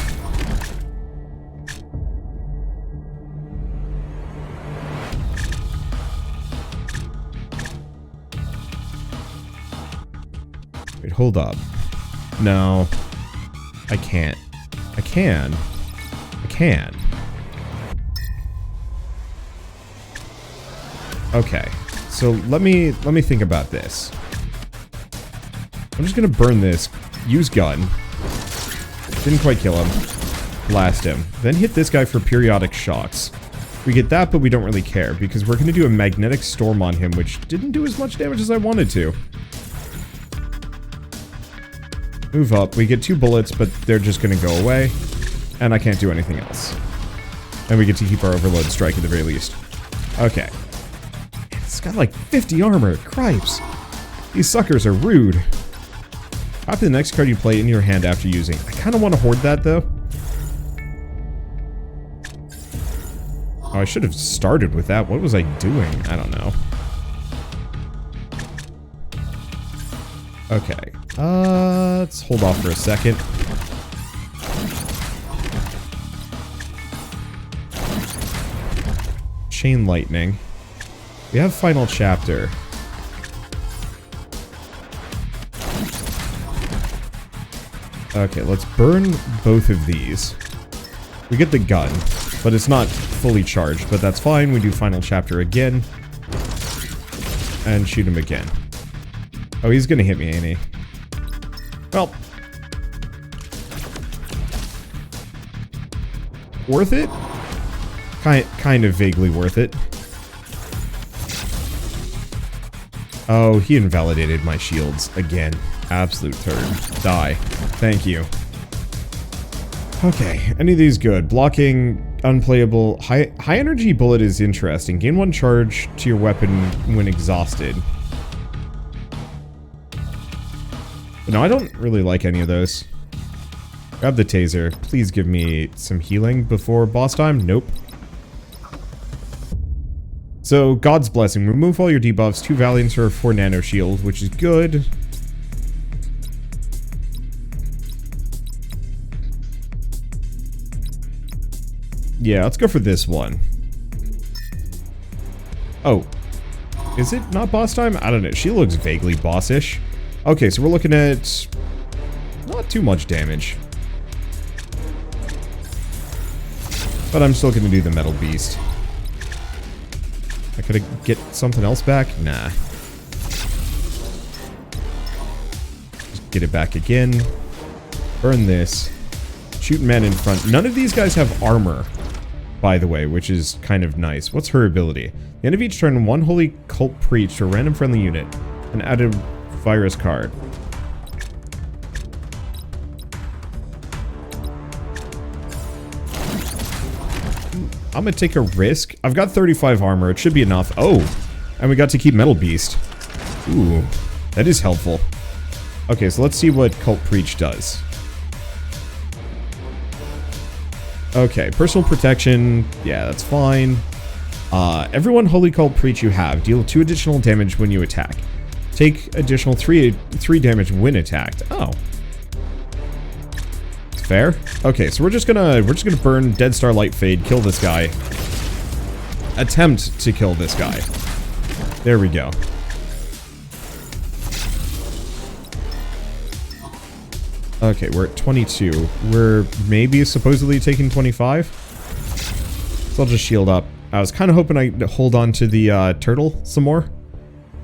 [SPEAKER 1] Wait, hold up. No. I can't. I can. I can. Okay. So let me think about this. I'm just gonna burn this. Use gun. Didn't quite kill him. Blast him. Then hit this guy for periodic shocks. We get that, but we don't really care, because we're going to do a magnetic storm on him, which didn't do as much damage as I wanted to. Move up. We get 2 bullets, but they're just going to go away. And I can't do anything else. And we get to keep our overload strike at the very least. Okay. It's got like 50 armor. Cripes. These suckers are rude. Copy the next card you play in your hand after using. I kind of want to hoard that, though. Oh, I should have started with that. What was I doing? I don't know. Okay. Let's hold off for a second. chain lightning. We have final chapter. Okay, let's burn both of these. We get the gun, but it's not fully charged, but that's fine. We do final chapter again. And shoot him again. Oh, he's gonna hit me, ain't he? Well. Worth it? Kind of vaguely worth it. Oh, he invalidated my shields again. Absolute turd. Die. Thank you. Okay, any of these good. Blocking, unplayable. High energy bullet is interesting. Gain 1 charge to your weapon when exhausted. But no, I don't really like any of those. Grab the taser. Please give me some healing before boss time. Nope. So, God's Blessing. Remove all your debuffs. 2 Valiance for a 4 nano shield, which is good. Yeah, let's go for this one. Oh. Is it not boss time? I don't know. She looks vaguely bossish. Okay, so we're looking at not too much damage. But I'm still gonna do the Metal Beast. I could get something else back? Nah. Just get it back again. Burn this. Shoot men in front. None of these guys have armor, by the way, which is kind of nice. What's her ability? At the end of each turn, 1 Holy Cult Preach to a random friendly unit and add a virus card. I'm gonna take a risk. I've got 35 armor. It should be enough. Oh, and we got to keep Metal Beast. Ooh, that is helpful. Okay, so let's see what Cult Preach does. Okay, personal protection. Yeah, that's fine. Everyone Holy Cult Preach you have, deal 2 additional damage when you attack. Take additional 3 damage when attacked. Oh. Fair. Okay, so we're just gonna burn Dead Star Light Fade, kill this guy. Attempt to kill this guy. There we go. Okay, we're at 22. We're maybe supposedly taking 25. So I'll just shield up. I was kind of hoping I'd hold on to the turtle some more,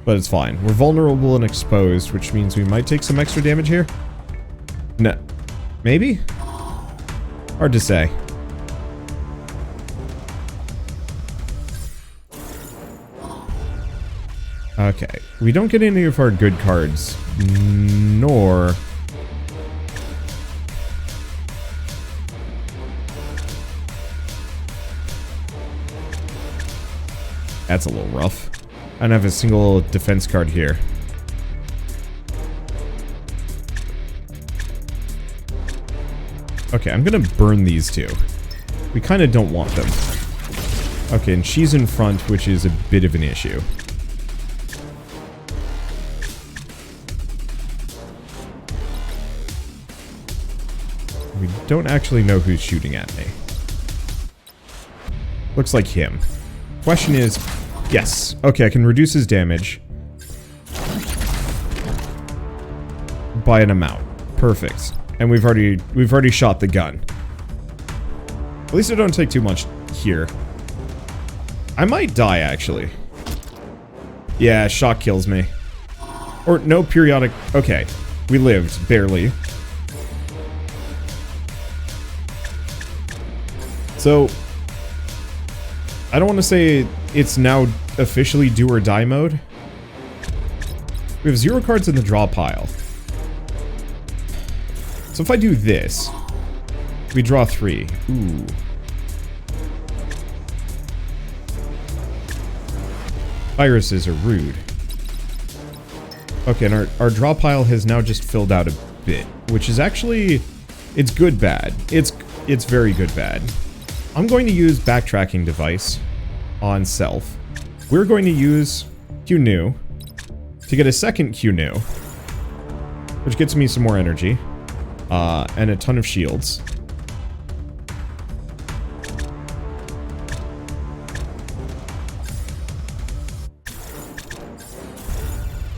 [SPEAKER 1] but it's fine. We're vulnerable and exposed, which means we might take some extra damage here. No. Maybe? Hard to say. Okay. We don't get any of our good cards. Nor... That's a little rough. I don't have a single defense card here. Okay, I'm gonna burn these 2. We kind of don't want them. Okay, and she's in front, which is a bit of an issue. We don't actually know who's shooting at me. Looks like him. Question is, yes. Okay, I can reduce his damage by an amount. Perfect. And we've already shot the gun. At least I don't take too much here. I might die, actually. Yeah, shock kills me. Or no periodic... Okay, we lived, barely. So... I don't want to say it's now officially do or die mode. We have 0 cards in the draw pile. So if I do this, we draw 3. Ooh. Viruses are rude. Okay, and our draw pile has now just filled out a bit, which is actually... It's good bad. It's very good bad. I'm going to use backtracking device on self. We're going to use Q new to get a second Q new, which gets me some more energy and a ton of shields.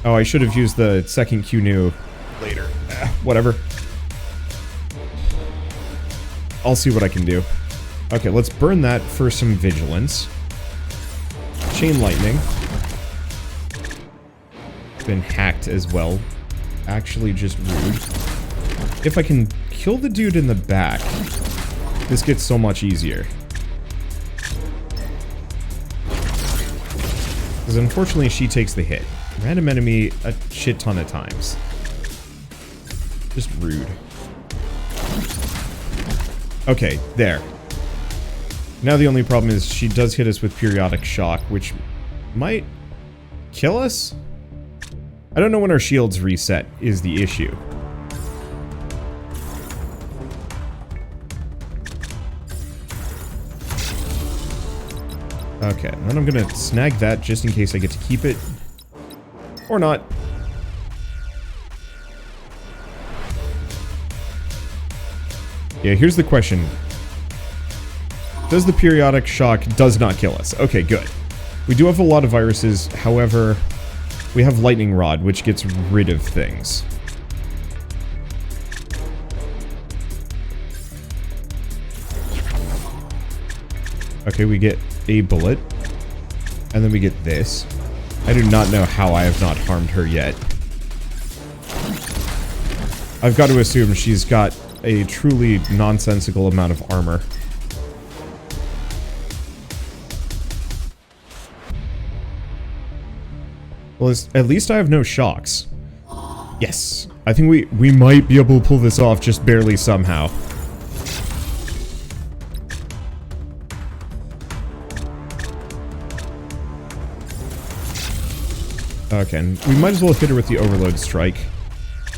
[SPEAKER 1] Oh, I should have used the second Q new later. Whatever. I'll see what I can do. Okay, let's burn that for some vigilance. Chain lightning. Been hacked as well. Actually just rude. If I can kill the dude in the back, this gets so much easier. Because unfortunately she takes the hit. Random enemy a shit ton of times. Just rude. Okay, there. Now the only problem is she does hit us with periodic shock, which might kill us? I don't know when our shields reset is the issue. Okay, and then I'm gonna snag that just in case I get to keep it. Or not. Yeah, here's the question. Does the periodic shock does not kill us? Okay, good. We do have a lot of viruses, however, we have lightning rod, which gets rid of things. Okay, we get a bullet. And then we get this. I do not know how I have not harmed her yet. I've got to assume she's got a truly nonsensical amount of armor. Well, at least I have no shocks. Yes. I think we might be able to pull this off just barely somehow. Okay, and we might as well hit her with the overload strike.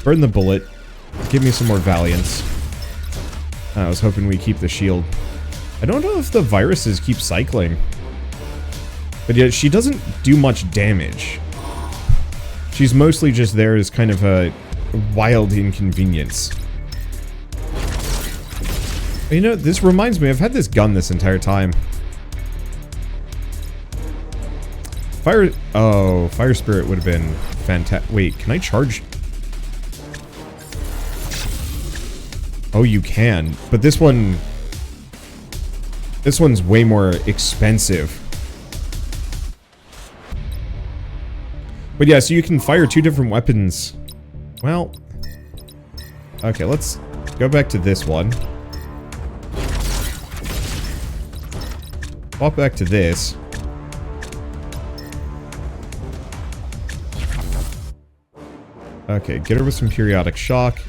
[SPEAKER 1] Burn the bullet. Give me some more valiance. I was hoping we keep the shield. I don't know if the viruses keep cycling. But yeah, she doesn't do much damage. She's mostly just there as kind of a wild inconvenience. You know, this reminds me, I've had this gun this entire time. Fire Spirit would have been fantastic. Wait, can I charge? Oh, you can. But this one's way more expensive. But yeah, so you can fire two different weapons. Well, okay, let's go back to this one. Swap back to this. Okay, get her with some periodic shock.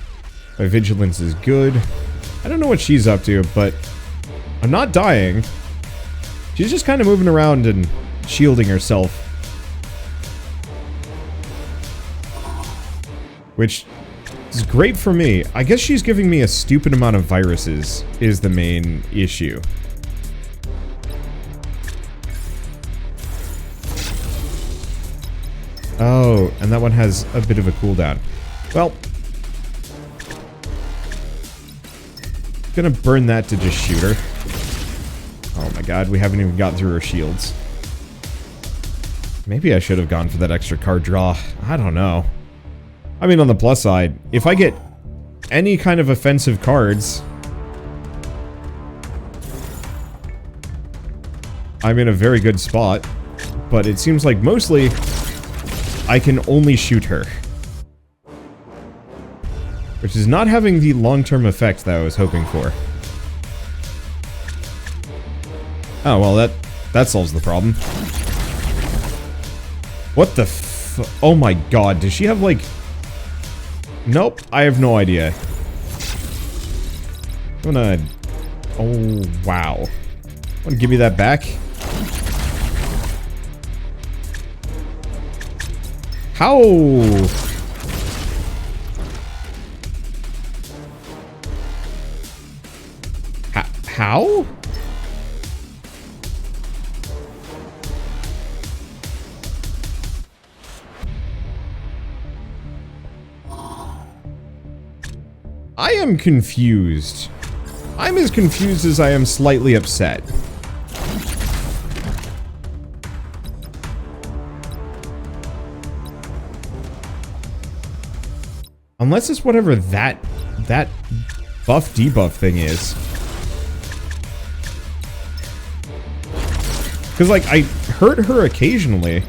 [SPEAKER 1] My vigilance is good. I don't know what she's up to, but I'm not dying. She's just kind of moving around and shielding herself. Which is great for me. I guess she's giving me a stupid amount of viruses is the main issue. Oh, and that one has a bit of a cooldown. Well, gonna burn that to just shoot her. Oh my god, we haven't even got through her shields. Maybe I should have gone for that extra card draw. I don't know. I mean, on the plus side, if I get any kind of offensive cards, I'm in a very good spot. But it seems like mostly I can only shoot her. Which is not having the long-term effect that I was hoping for. Oh, well, that solves the problem. What the f... Oh my god, does she have, like... Nope, I have no idea. I'm gonna... Oh, wow. Wanna give me that back? How? How? I am confused. I'm as confused as I am slightly upset. Unless it's whatever that buff debuff thing is. Because, like, I hurt her occasionally.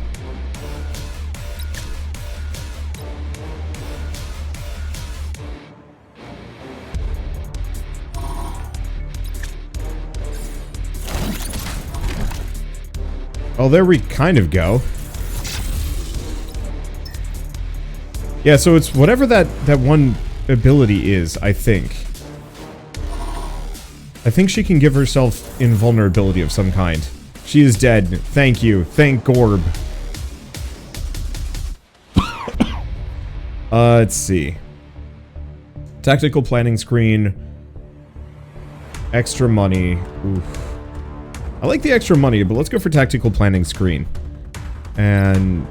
[SPEAKER 1] Oh, there we kind of go. Yeah, so it's whatever that one ability is, I think. I think she can give herself invulnerability of some kind. She is dead. Thank you. Thank Gorb. Let's see. Tactical planning screen. Extra money. Oof. I like the extra money, but let's go for tactical planning screen. And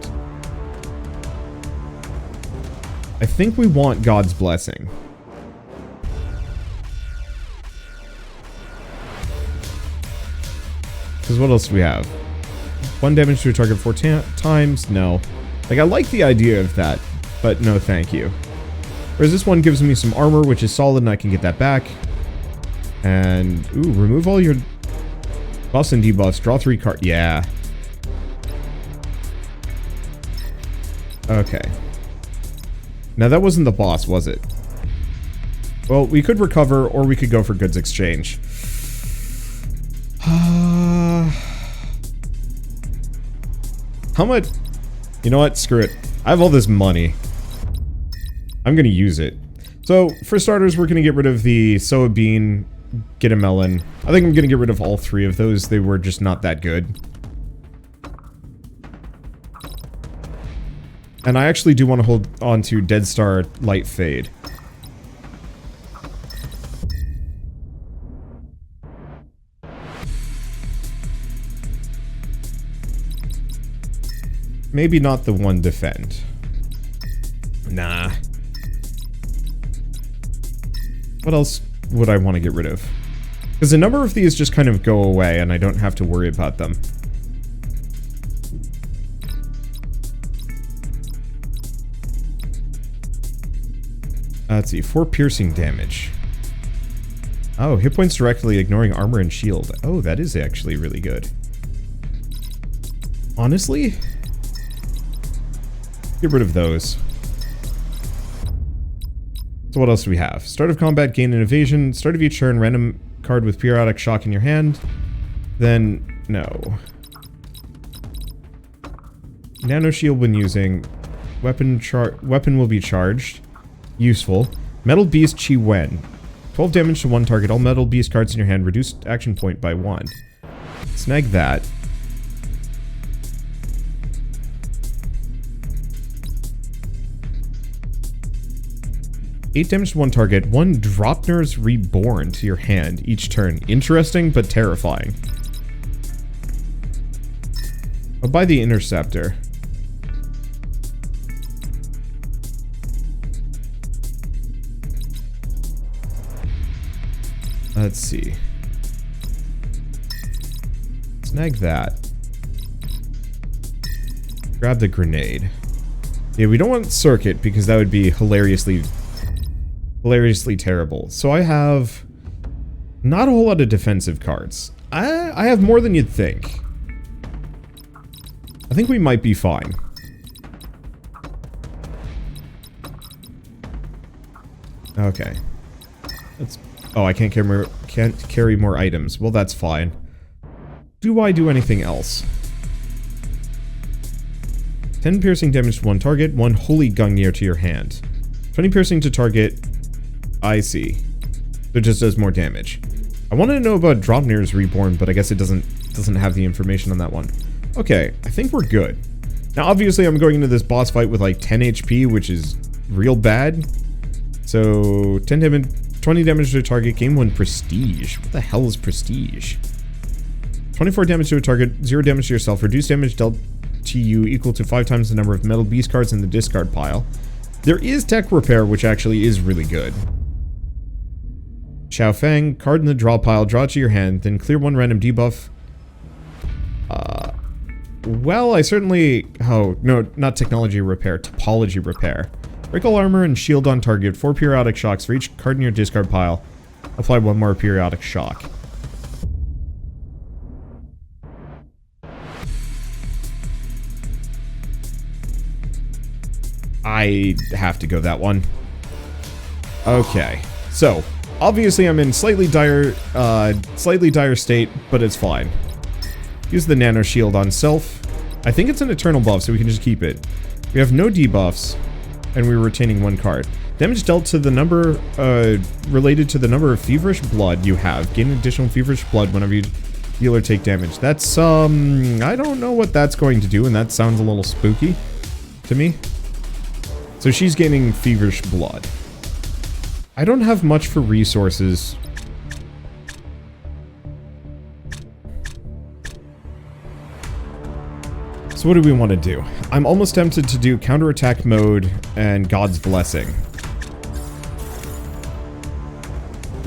[SPEAKER 1] I think we want God's blessing. Because what else do we have? 1 damage to a target 4 times? No. Like, I like the idea of that, but no thank you. Whereas this one gives me some armor, which is solid, and I can get that back. And, ooh, remove all your buffs and debuffs. Draw 3 cards. Yeah. Okay. Now, that wasn't the boss, was it? Well, we could recover, or we could go for goods exchange. How much? You know what? Screw it. I have all this money. I'm gonna use it. So, for starters, we're gonna get rid of the sow a bean, get a melon. I think I'm gonna get rid of all 3 of those. They were just not that good. And I actually do want to hold on to Dead Star Light Fade. Maybe not the one defend. Nah. What else would I want to get rid of? Because a number of these just kind of go away and I don't have to worry about them. Let's see, 4 piercing damage. Oh, hit points directly, ignoring armor and shield. Oh, that is actually really good. Honestly? Get rid of those. So what else do we have? Start of combat, gain an evasion. Start of each turn, random card with periodic shock in your hand. Then, no. Nano shield when using. Weapon will be charged. Useful. Metal Beast Chi Wen. 12 damage to 1 target. All Metal Beast cards in your hand. Reduced action point by 1. Snag that. Eight damage to 1 target. 1 Dropner's Reborn to your hand each turn. Interesting, but terrifying. I'll buy the Interceptor. Let's see. Snag that. Grab the grenade. Yeah, we don't want circuit because that would be hilariously terrible. So I have not a whole lot of defensive cards. I have more than you'd think. I think we might be fine. Okay. Let's. Oh, I can't carry more items. Well, that's fine. Do I do anything else? 10 piercing damage to 1 target. 1 Holy Gungnir to your hand. 20 piercing to target. I see. So it just does more damage. I wanted to know about Dropner's Reborn, but I guess it doesn't have the information on that one. Okay, I think we're good. Now, obviously, I'm going into this boss fight with like 10 HP, which is real bad. So 10 damage, 20 damage to a target. Gain 1 prestige. What the hell is prestige? 24 damage to a target. 0 damage to yourself. Reduced damage dealt to you equal to 5 times the number of Metal Beast cards in the discard pile. There is Tech Repair, which actually is really good. Xiao Fang, card in the draw pile, draw it to your hand, then clear 1 random debuff. Well, I certainly... Oh, no, not technology repair, topology repair. Break all armor and shield on target. 4 periodic shocks for each card in your discard pile. Apply 1 more periodic shock. I have to go that one. Okay, so obviously I'm in slightly dire state, but it's fine. Use the nano shield on self. I think it's an eternal buff, so we can just keep it. We have no debuffs, and we're retaining 1 card. Damage dealt to the number related to the number of feverish blood you have. Gain additional feverish blood whenever you heal or take damage. That's I don't know what that's going to do, and that sounds a little spooky to me. So she's gaining feverish blood. I don't have much for resources. So what do we want to do? I'm almost tempted to do counterattack mode and God's Blessing.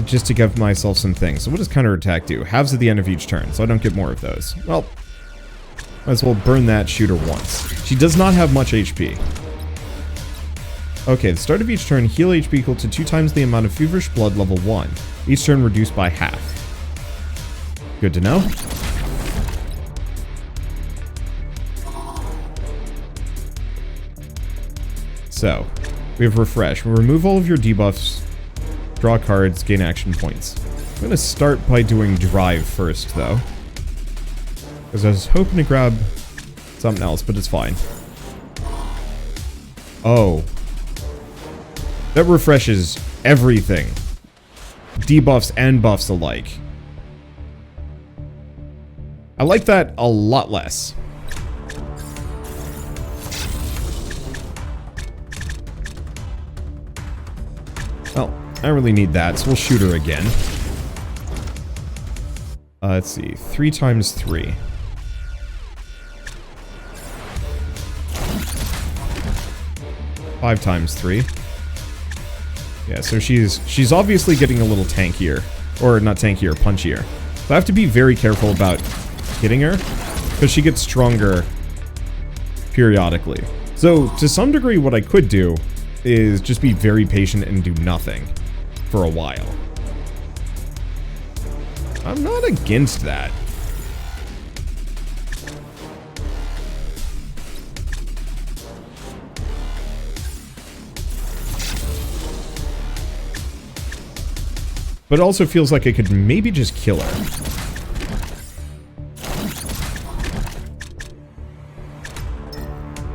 [SPEAKER 1] Just to give myself some things. So what does counterattack do? Halves at the end of each turn, so I don't get more of those. Well, might as well burn that shooter once. She does not have much HP. Okay, at the start of each turn, heal HP equal to 2 times the amount of feverish blood level 1. Each turn reduced by half. Good to know. So, we have refresh. We'll remove all of your debuffs, draw cards, gain action points. I'm going to start by doing drive first, though. Because I was hoping to grab something else, but it's fine. Oh. That refreshes everything. Debuffs and buffs alike. I like that a lot less. Well, I don't really need that, so we'll shoot her again. Let's see. 3 times 3. 5 times 3. Yeah, so she's obviously getting a little tankier. Or not tankier, punchier. So I have to be very careful about hitting her, because she gets stronger periodically. So, to some degree, what I could do is just be very patient and do nothing for a while. I'm not against that. But it also feels like I could maybe just kill her.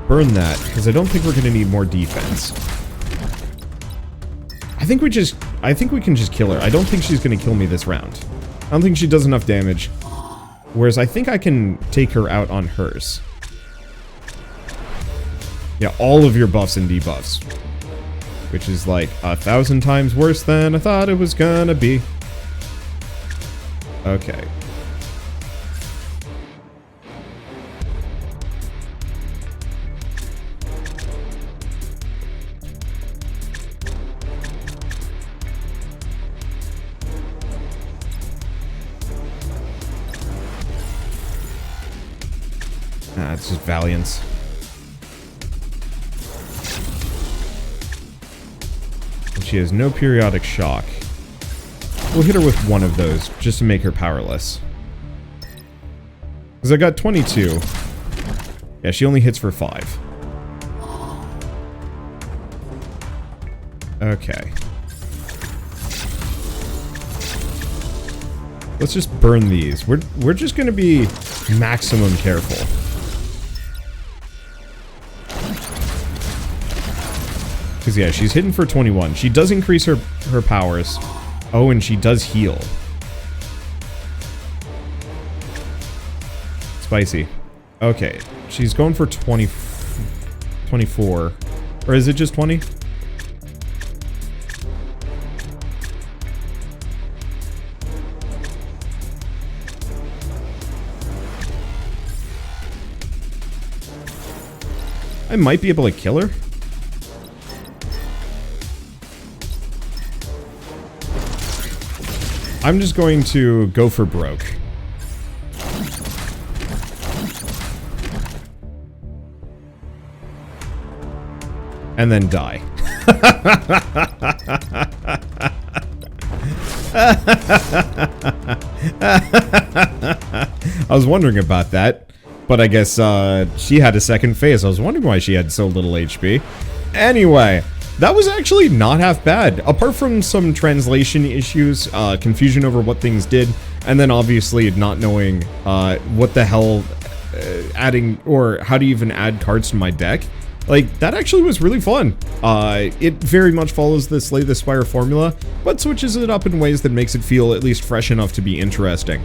[SPEAKER 1] Burn that, because I don't think we're going to need more defense. I think we can just kill her. I don't think she's going to kill me this round. I don't think she does enough damage. Whereas I think I can take her out on hers. Yeah, all of your buffs and debuffs. Which is like 1,000 times worse than I thought it was gonna be. Okay. It's just Valiance. She has no periodic shock. We'll hit her with one of those, just to make her powerless. Because I got 22. Yeah, she only hits for 5. Okay. Let's just burn these. We're just gonna be maximum careful. Because, yeah, she's hitting for 21. She does increase her powers. Oh, and she does heal. Spicy. Okay. She's going for 24. Or is it just 20? I might be able to kill her. I'm just going to go for broke. And then die. I was wondering about that, but I guess she had a second phase. I was wondering why she had so little HP. Anyway, that was actually not half bad. Apart from some translation issues, confusion over what things did, and then obviously not knowing what the hell adding, or how to even add cards to my deck. Like, that actually was really fun. It very much follows the Slay the Spire formula, but switches it up in ways that makes it feel at least fresh enough to be interesting.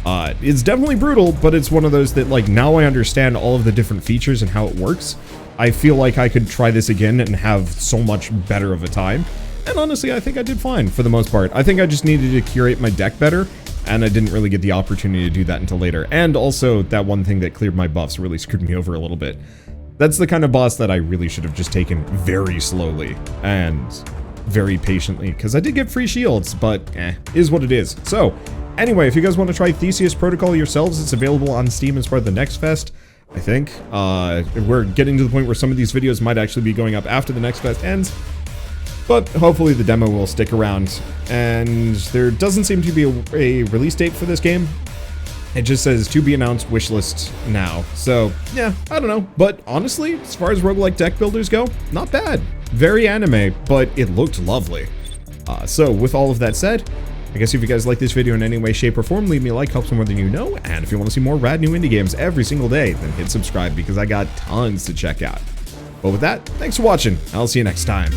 [SPEAKER 1] It's definitely brutal, but it's one of those that, like, now I understand all of the different features and how it works. I feel like I could try this again and have so much better of a time. And honestly, I think I did fine for the most part. I think I just needed to curate my deck better, and I didn't really get the opportunity to do that until later. And also, that one thing that cleared my buffs really screwed me over a little bit. That's the kind of boss that I really should have just taken very slowly and very patiently, because I did get free shields, but is what it is. So, anyway, if you guys want to try Theseus Protocol yourselves, it's available on Steam as part of the next fest, I think. We're getting to the point where some of these videos might actually be going up after the next fest ends, but hopefully the demo will stick around. And there doesn't seem to be a release date for this game. It just says to be announced wishlist now. So, yeah, I don't know. But honestly, as far as roguelike deck builders go, not bad. Very anime, but it looked lovely. So with all of that said, I guess if you guys like this video in any way, shape, or form, leave me a like, helps me more than you know. And if you want to see more rad new indie games every single day, then hit subscribe because I got tons to check out. But with that, thanks for watching. I'll see you next time.